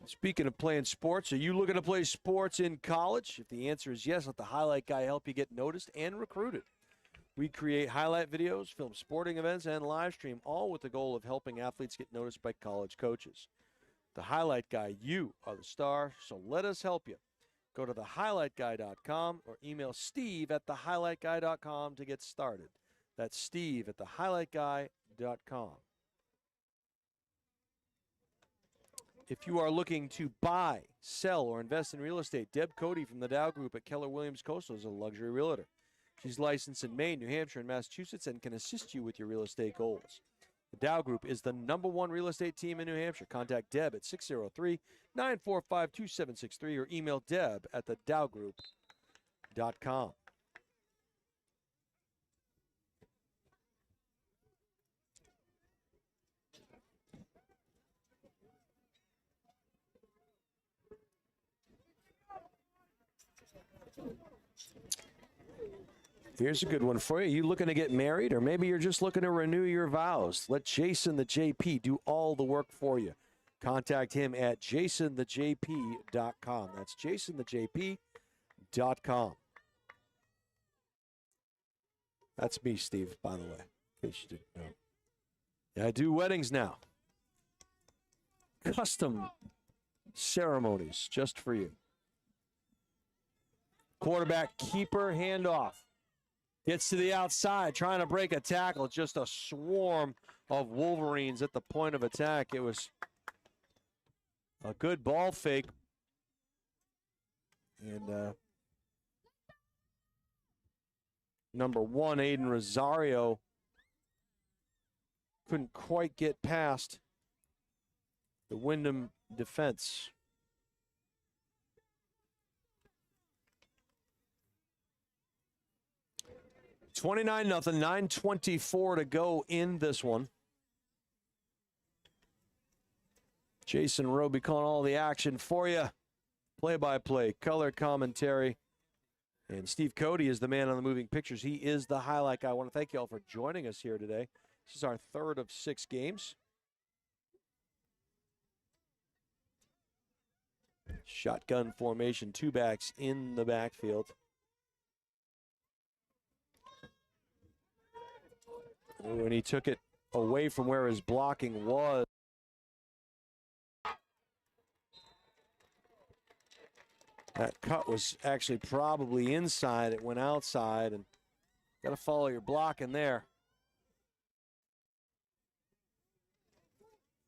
Speaking of playing sports, are you looking to play sports in college? If the answer is yes, let the highlight guy help you get noticed and recruited. We create highlight videos, film sporting events, and live stream, all with the goal of helping athletes get noticed by college coaches. The highlight guy, you are the star, so let us help you. Go to thehighlightguy.com or email steve@thehighlightguy.com to get started. That's steve@thehighlightguy.com. If you are looking to buy, sell, or invest in real estate, Deb Cody from the Dow Group at Keller Williams Coastal is a luxury realtor. She's licensed in Maine, New Hampshire, and Massachusetts and can assist you with your real estate goals. The Dow Group is the #1 real estate team in New Hampshire. Contact Deb at 603-945-2763 or email deb@thedowgroup.com. Here's a good one for you. You looking to get married, or maybe you're just looking to renew your vows? Let Jason the JP do all the work for you. Contact him at jasonthejp.com. That's jasonthejp.com. That's me, Steve, by the way, in case you didn't know. Yeah, I do weddings now. Custom ceremonies just for you. Quarterback keeper handoff. Gets to the outside, trying to break a tackle. Just a swarm of Wolverines at the point of attack. It was a good ball fake. And number 1, Aiden Rosario, couldn't quite get past the Windham defense. 29-0, 9:24 to go in this one. Jason Roby calling all the action for you. Play-by-play, color commentary. And Steve Cody is the man on the moving pictures. He is the highlight guy. I want to thank you all for joining us here today. This is our 3rd of 6 games. Shotgun formation, 2 backs in the backfield. When he took it away from where his blocking was. That cut was actually probably inside. It went outside, and got to follow your blocking there.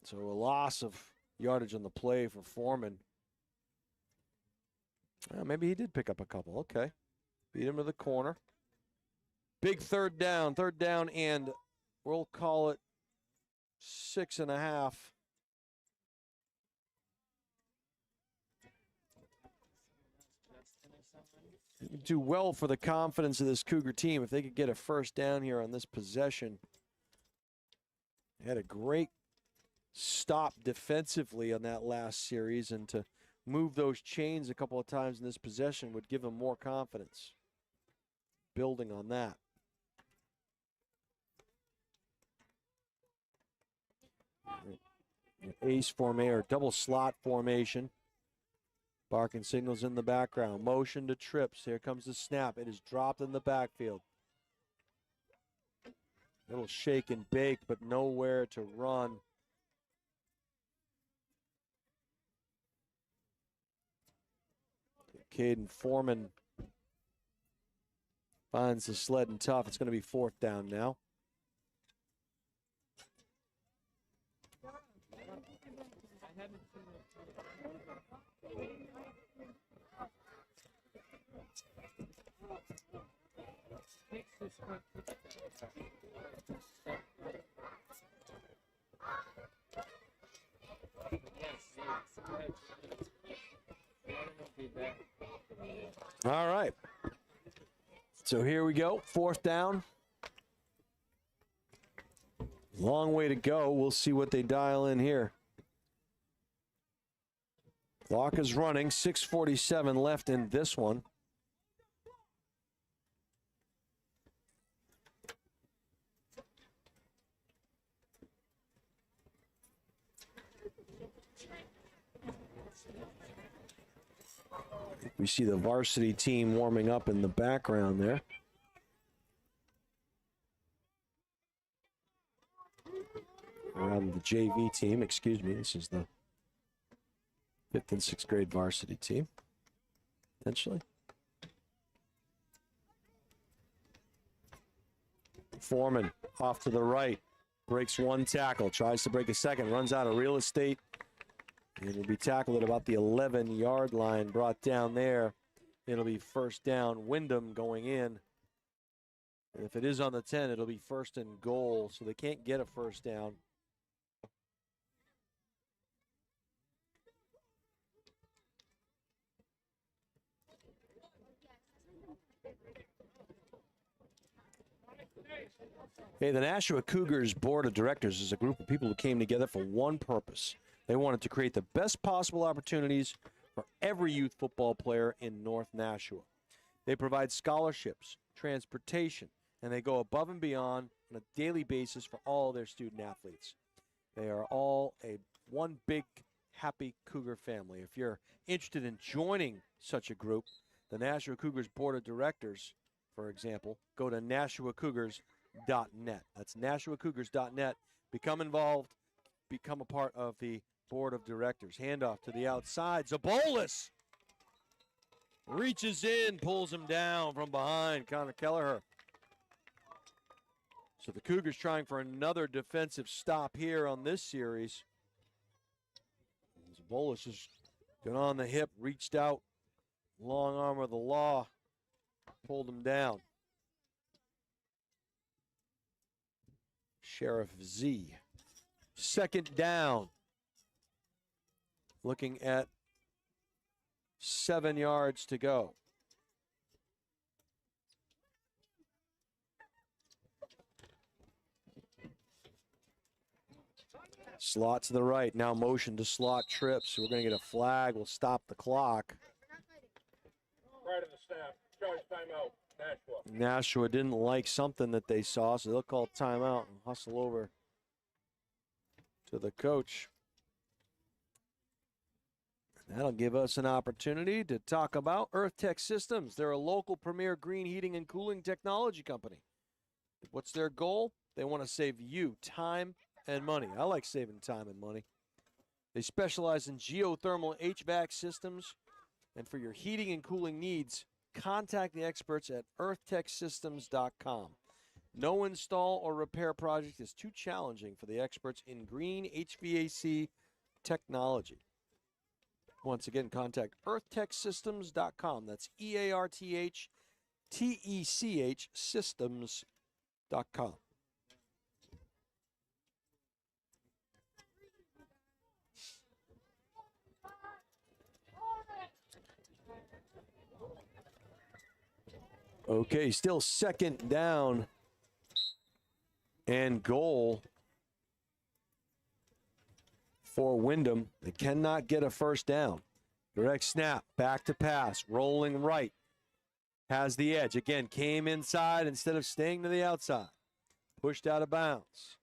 So a loss of yardage on the play for Foreman. Maybe he did pick up a couple. Okay. Beat him to the corner. Big third down, and we'll call it 6.5. do well for the confidence of this Cougar team if they could get a first down here on this possession. They had a great stop defensively on that last series, and to move those chains a couple of times in this possession would give them more confidence. Building on that. Ace formation or double slot formation. Barking signals in the background. Motion to trips. Here comes the snap. It is dropped in the backfield. Little shake and bake, but nowhere to run. Caden Foreman finds the sled and tough. It's going to be 4th down now. All right. So here we go. 4th down. Long way to go. We'll see what they dial in here. Clock is running. 6:47 left in this one. We see the varsity team warming up in the background there. Or rather, the JV team, excuse me. This is the 5th and 6th grade varsity team, potentially. Foreman off to the right, breaks one tackle, tries to break a second, runs out of real estate. And will be tackled at about the 11-yard line, brought down there. It'll be 1st down. Windham going in. And if it is on the 10, it'll be 1st and goal, so they can't get a 1st down. Hey, the Nashua Cougars Board of Directors is a group of people who came together for one purpose. They wanted to create the best possible opportunities for every youth football player in North Nashua. They provide scholarships, transportation, and they go above and beyond on a daily basis for all their student athletes. They are all one big, happy Cougar family. If you're interested in joining such a group, the Nashua Cougars Board of Directors, for example, go to NashuaCougars.net. That's NashuaCougars.net. Become involved. Become a part of the Board of Directors. Handoff to the outside. Zabolis reaches in, pulls him down from behind. Connor Kelleher. So the Cougars trying for another defensive stop here on this series. Zabolis has gone on the hip, reached out. Long arm of the law. Pulled him down. Sheriff Z. 2nd down. Looking at 7 yards to go. Slot to the right. Now motion to slot trips. We're going to get a flag. We'll stop the clock. Right of the snap. Charge timeout. Nashua. Nashua didn't like something that they saw, so they'll call timeout and hustle over to the coach. That'll give us an opportunity to talk about Earth Tech Systems. They're a local premier green heating and cooling technology company. What's their goal? They want to save you time and money. I like saving time and money. They specialize in geothermal HVAC systems, and for your heating and cooling needs, contact the experts at earthtechsystems.com. No install or repair project is too challenging for the experts in green HVAC technology. Once again, contact earthtechsystems.com. That's EARTHTECH systems.com. Okay, still second down and goal for Windham. They cannot get a first down. Direct snap, back to pass, rolling right. Has the edge. Again, came inside instead of staying to the outside. Pushed out of bounds.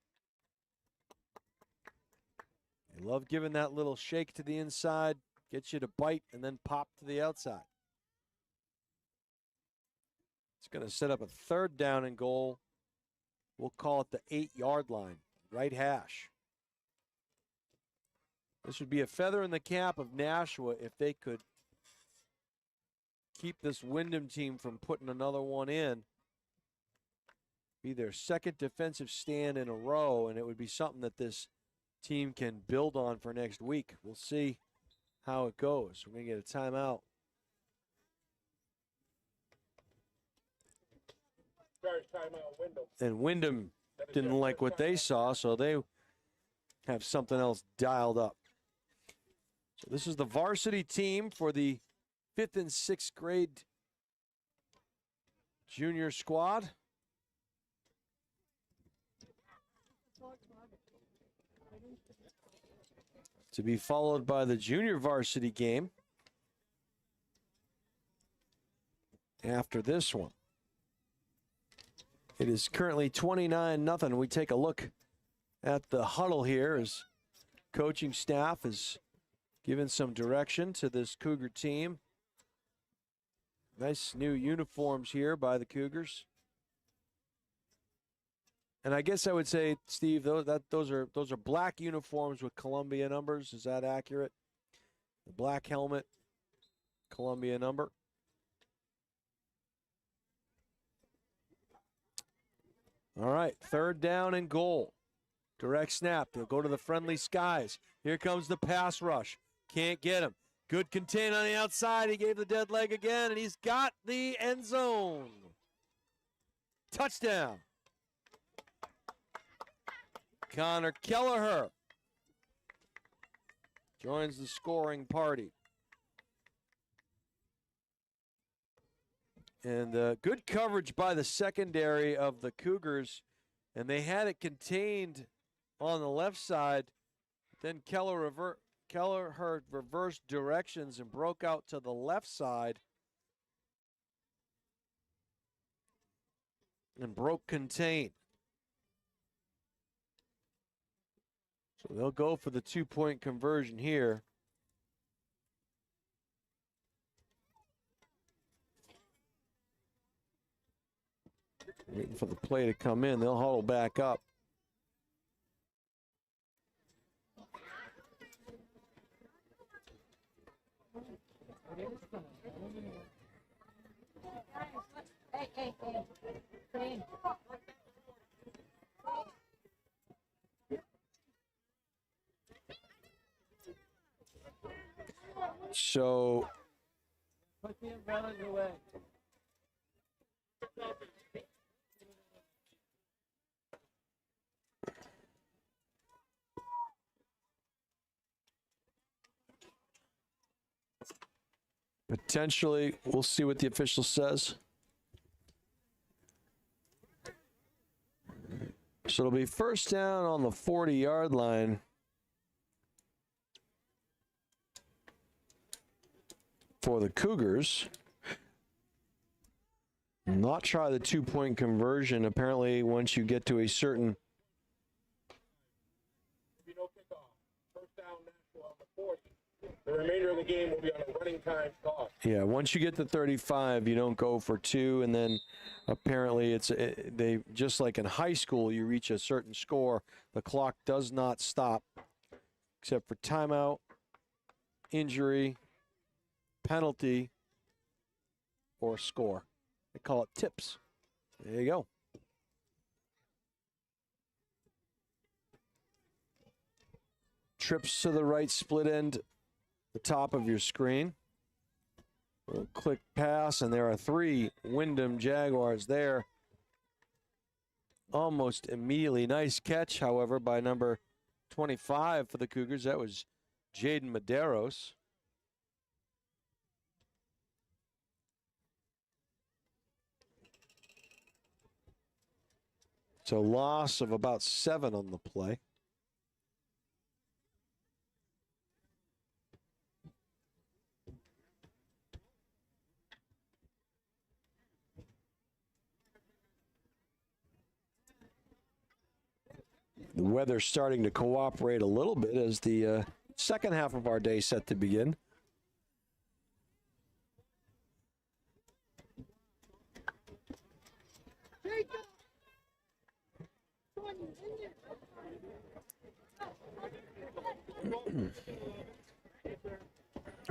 They love giving that little shake to the inside, gets you to bite and then pop to the outside. It's going to set up a third down and goal. We'll call it the 8-yard line, right hash. This would be a feather in the cap of Nashua if they could keep this Windham team from putting another one in. Be their second defensive stand in a row, and it would be something that this team can build on for next week. We'll see how it goes. We're going to get a timeout. And Windham didn't like what they saw, so they have something else dialed up. So this is the varsity team for the 5th and 6th grade junior squad. To be followed by the junior varsity game after this one. It is currently 29-0. We take a look at the huddle here as coaching staff is giving some direction to this Cougar team. Nice new uniforms here by the Cougars. And I guess I would say, Steve, those are black uniforms with Columbia numbers. Is that accurate? The black helmet, Columbia number. All right, third down and goal. Direct snap. They'll go to the friendly skies. Here comes the pass rush. Can't get him. Good contain on the outside. He gave the dead leg again, and he's got the end zone. Touchdown. Connor Kelleher joins the scoring party. And good coverage by the secondary of the Cougars. And they had it contained on the left side. Then Kelleher reversed directions and broke out to the left side. And broke contain. So they'll go for the 2-point conversion here. Waiting for the play to come in. They'll huddle back up. So potentially, we'll see what the official says. So it'll be first down on the 40-yard line. For the Cougars. Not try the 2-point conversion. Apparently, once you get to a certain. First down, Nashua on the 40. The remainder of the game will be on a running time clock. Yeah, once you get to 35, you don't go for 2, and then apparently they just like in high school, you reach a certain score, the clock does not stop, except for timeout, injury, penalty, or score. They call it tips. There you go. Trips to the right split end, the top of your screen. We'll click pass, and there are 3 Windham Jaguars there. Almost immediately. Nice catch, however, by number 25 for the Cougars. That was Jaden Medeiros. So loss of about 7 on the play. The weather's starting to cooperate a little bit as the second half of our day set to begin.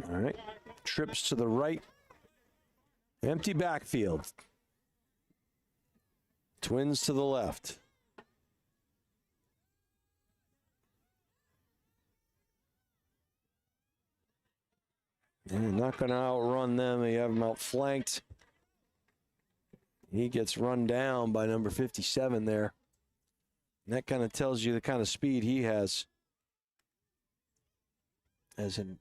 All right, trips to the right. Empty backfield. Twins to the left. And not going to outrun them. You have him outflanked. He gets run down by number 57 there. And that kind of tells you the kind of speed he has. As in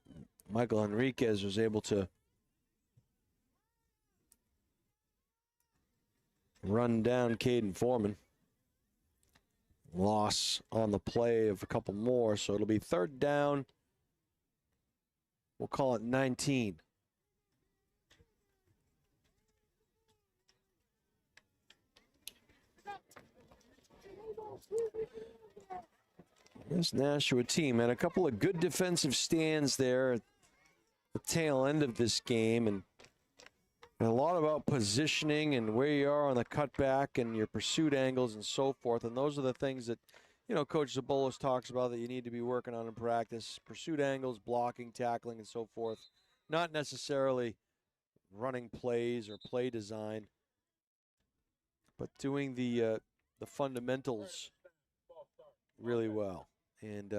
Michael Enriquez was able to run down Caden Foreman. Loss on the play of a couple more, so it'll be third down. We'll call it 19. This Nashua team had a couple of good defensive stands there at the tail end of this game, and a lot about positioning and where you are on the cutback and your pursuit angles and so forth. And those are the things that, you know, Coach Zabolos talks about that you need to be working on in practice. Pursuit angles, blocking, tackling, and so forth. Not necessarily running plays or play design, but doing the fundamentals really well. And,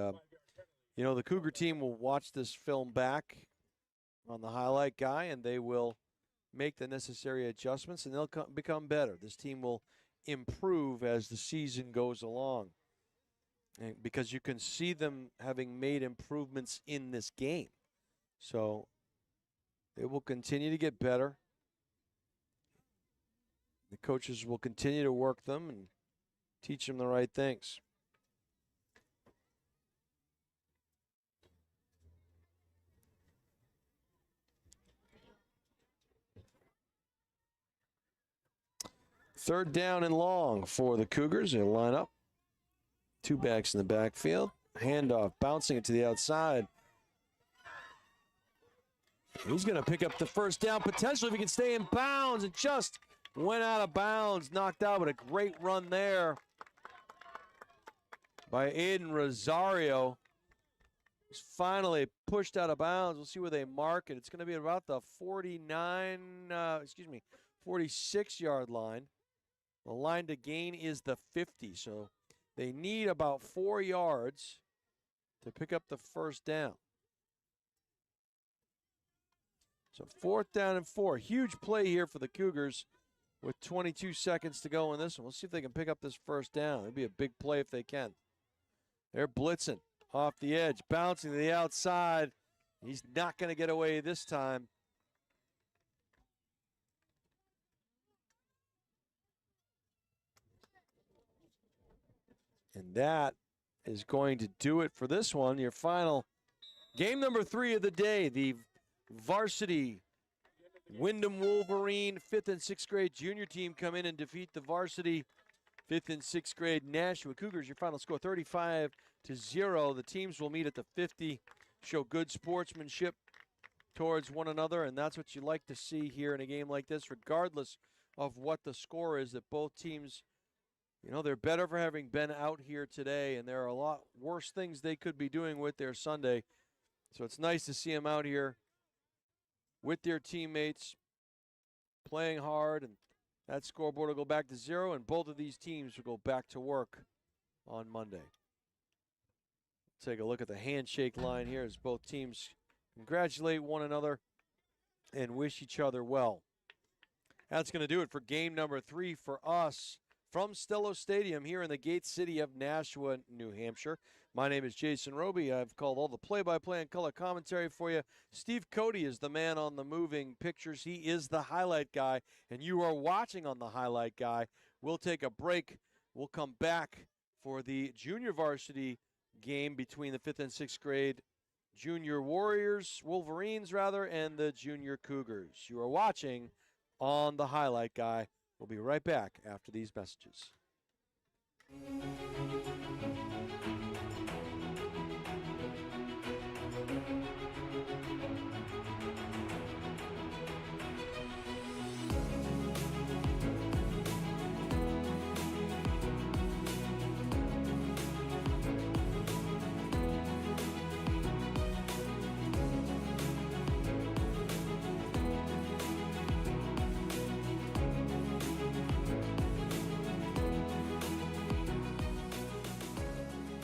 you know, the Cougar team will watch this film back on the highlight guy, and they will make the necessary adjustments, and they'll become better. This team will improve as the season goes along, and because you can see them having made improvements in this game. So it will continue to get better. The coaches will continue to work them and teach them the right things. Third down and long for the Cougars. They'll line up. 2 backs in the backfield. Handoff, bouncing it to the outside. He's going to pick up the first down, potentially if he can stay in bounds. It just went out of bounds, knocked out, but a great run there by Aiden Rosario. He's finally pushed out of bounds. We'll see where they mark it. It's going to be about the 46-yard line. The line to gain is the 50, so they need about 4 yards to pick up the first down. So 4th down and 4. Huge play here for the Cougars with 22 seconds to go in this one. We'll see if they can pick up this first down. It'd be a big play if they can. They're blitzing off the edge, bouncing to the outside. He's not going to get away this time. And that is going to do it for this one. Your final game number 3 of the day. The varsity Windham Wolverine 5th and 6th grade junior team come in and defeat the varsity 5th and 6th grade Nashua Cougars. Your final score 35-0. The teams will meet at the 50, show good sportsmanship towards one another, and that's what you like to see here in a game like this, regardless of what the score is, that both teams, you know, they're better for having been out here today, and there are a lot worse things they could be doing with their Sunday. So it's nice to see them out here with their teammates, playing hard, and that scoreboard will go back to 0, and both of these teams will go back to work on Monday. Take a look at the handshake line here as both teams congratulate one another and wish each other well. That's going to do it for game number 3 for us from Stello Stadium here in the Gate City of Nashua, New Hampshire. My name is Jason Roby. I've called all the play-by-play and color commentary for you. Steve Cody is the man on the moving pictures. He is the highlight guy, and you are watching on the highlight guy. We'll take a break We'll come back for the junior varsity game between the 5th and 6th grade junior Wolverines, and the junior Cougars. You are watching on the Highlight Guy. We'll be right back after these messages.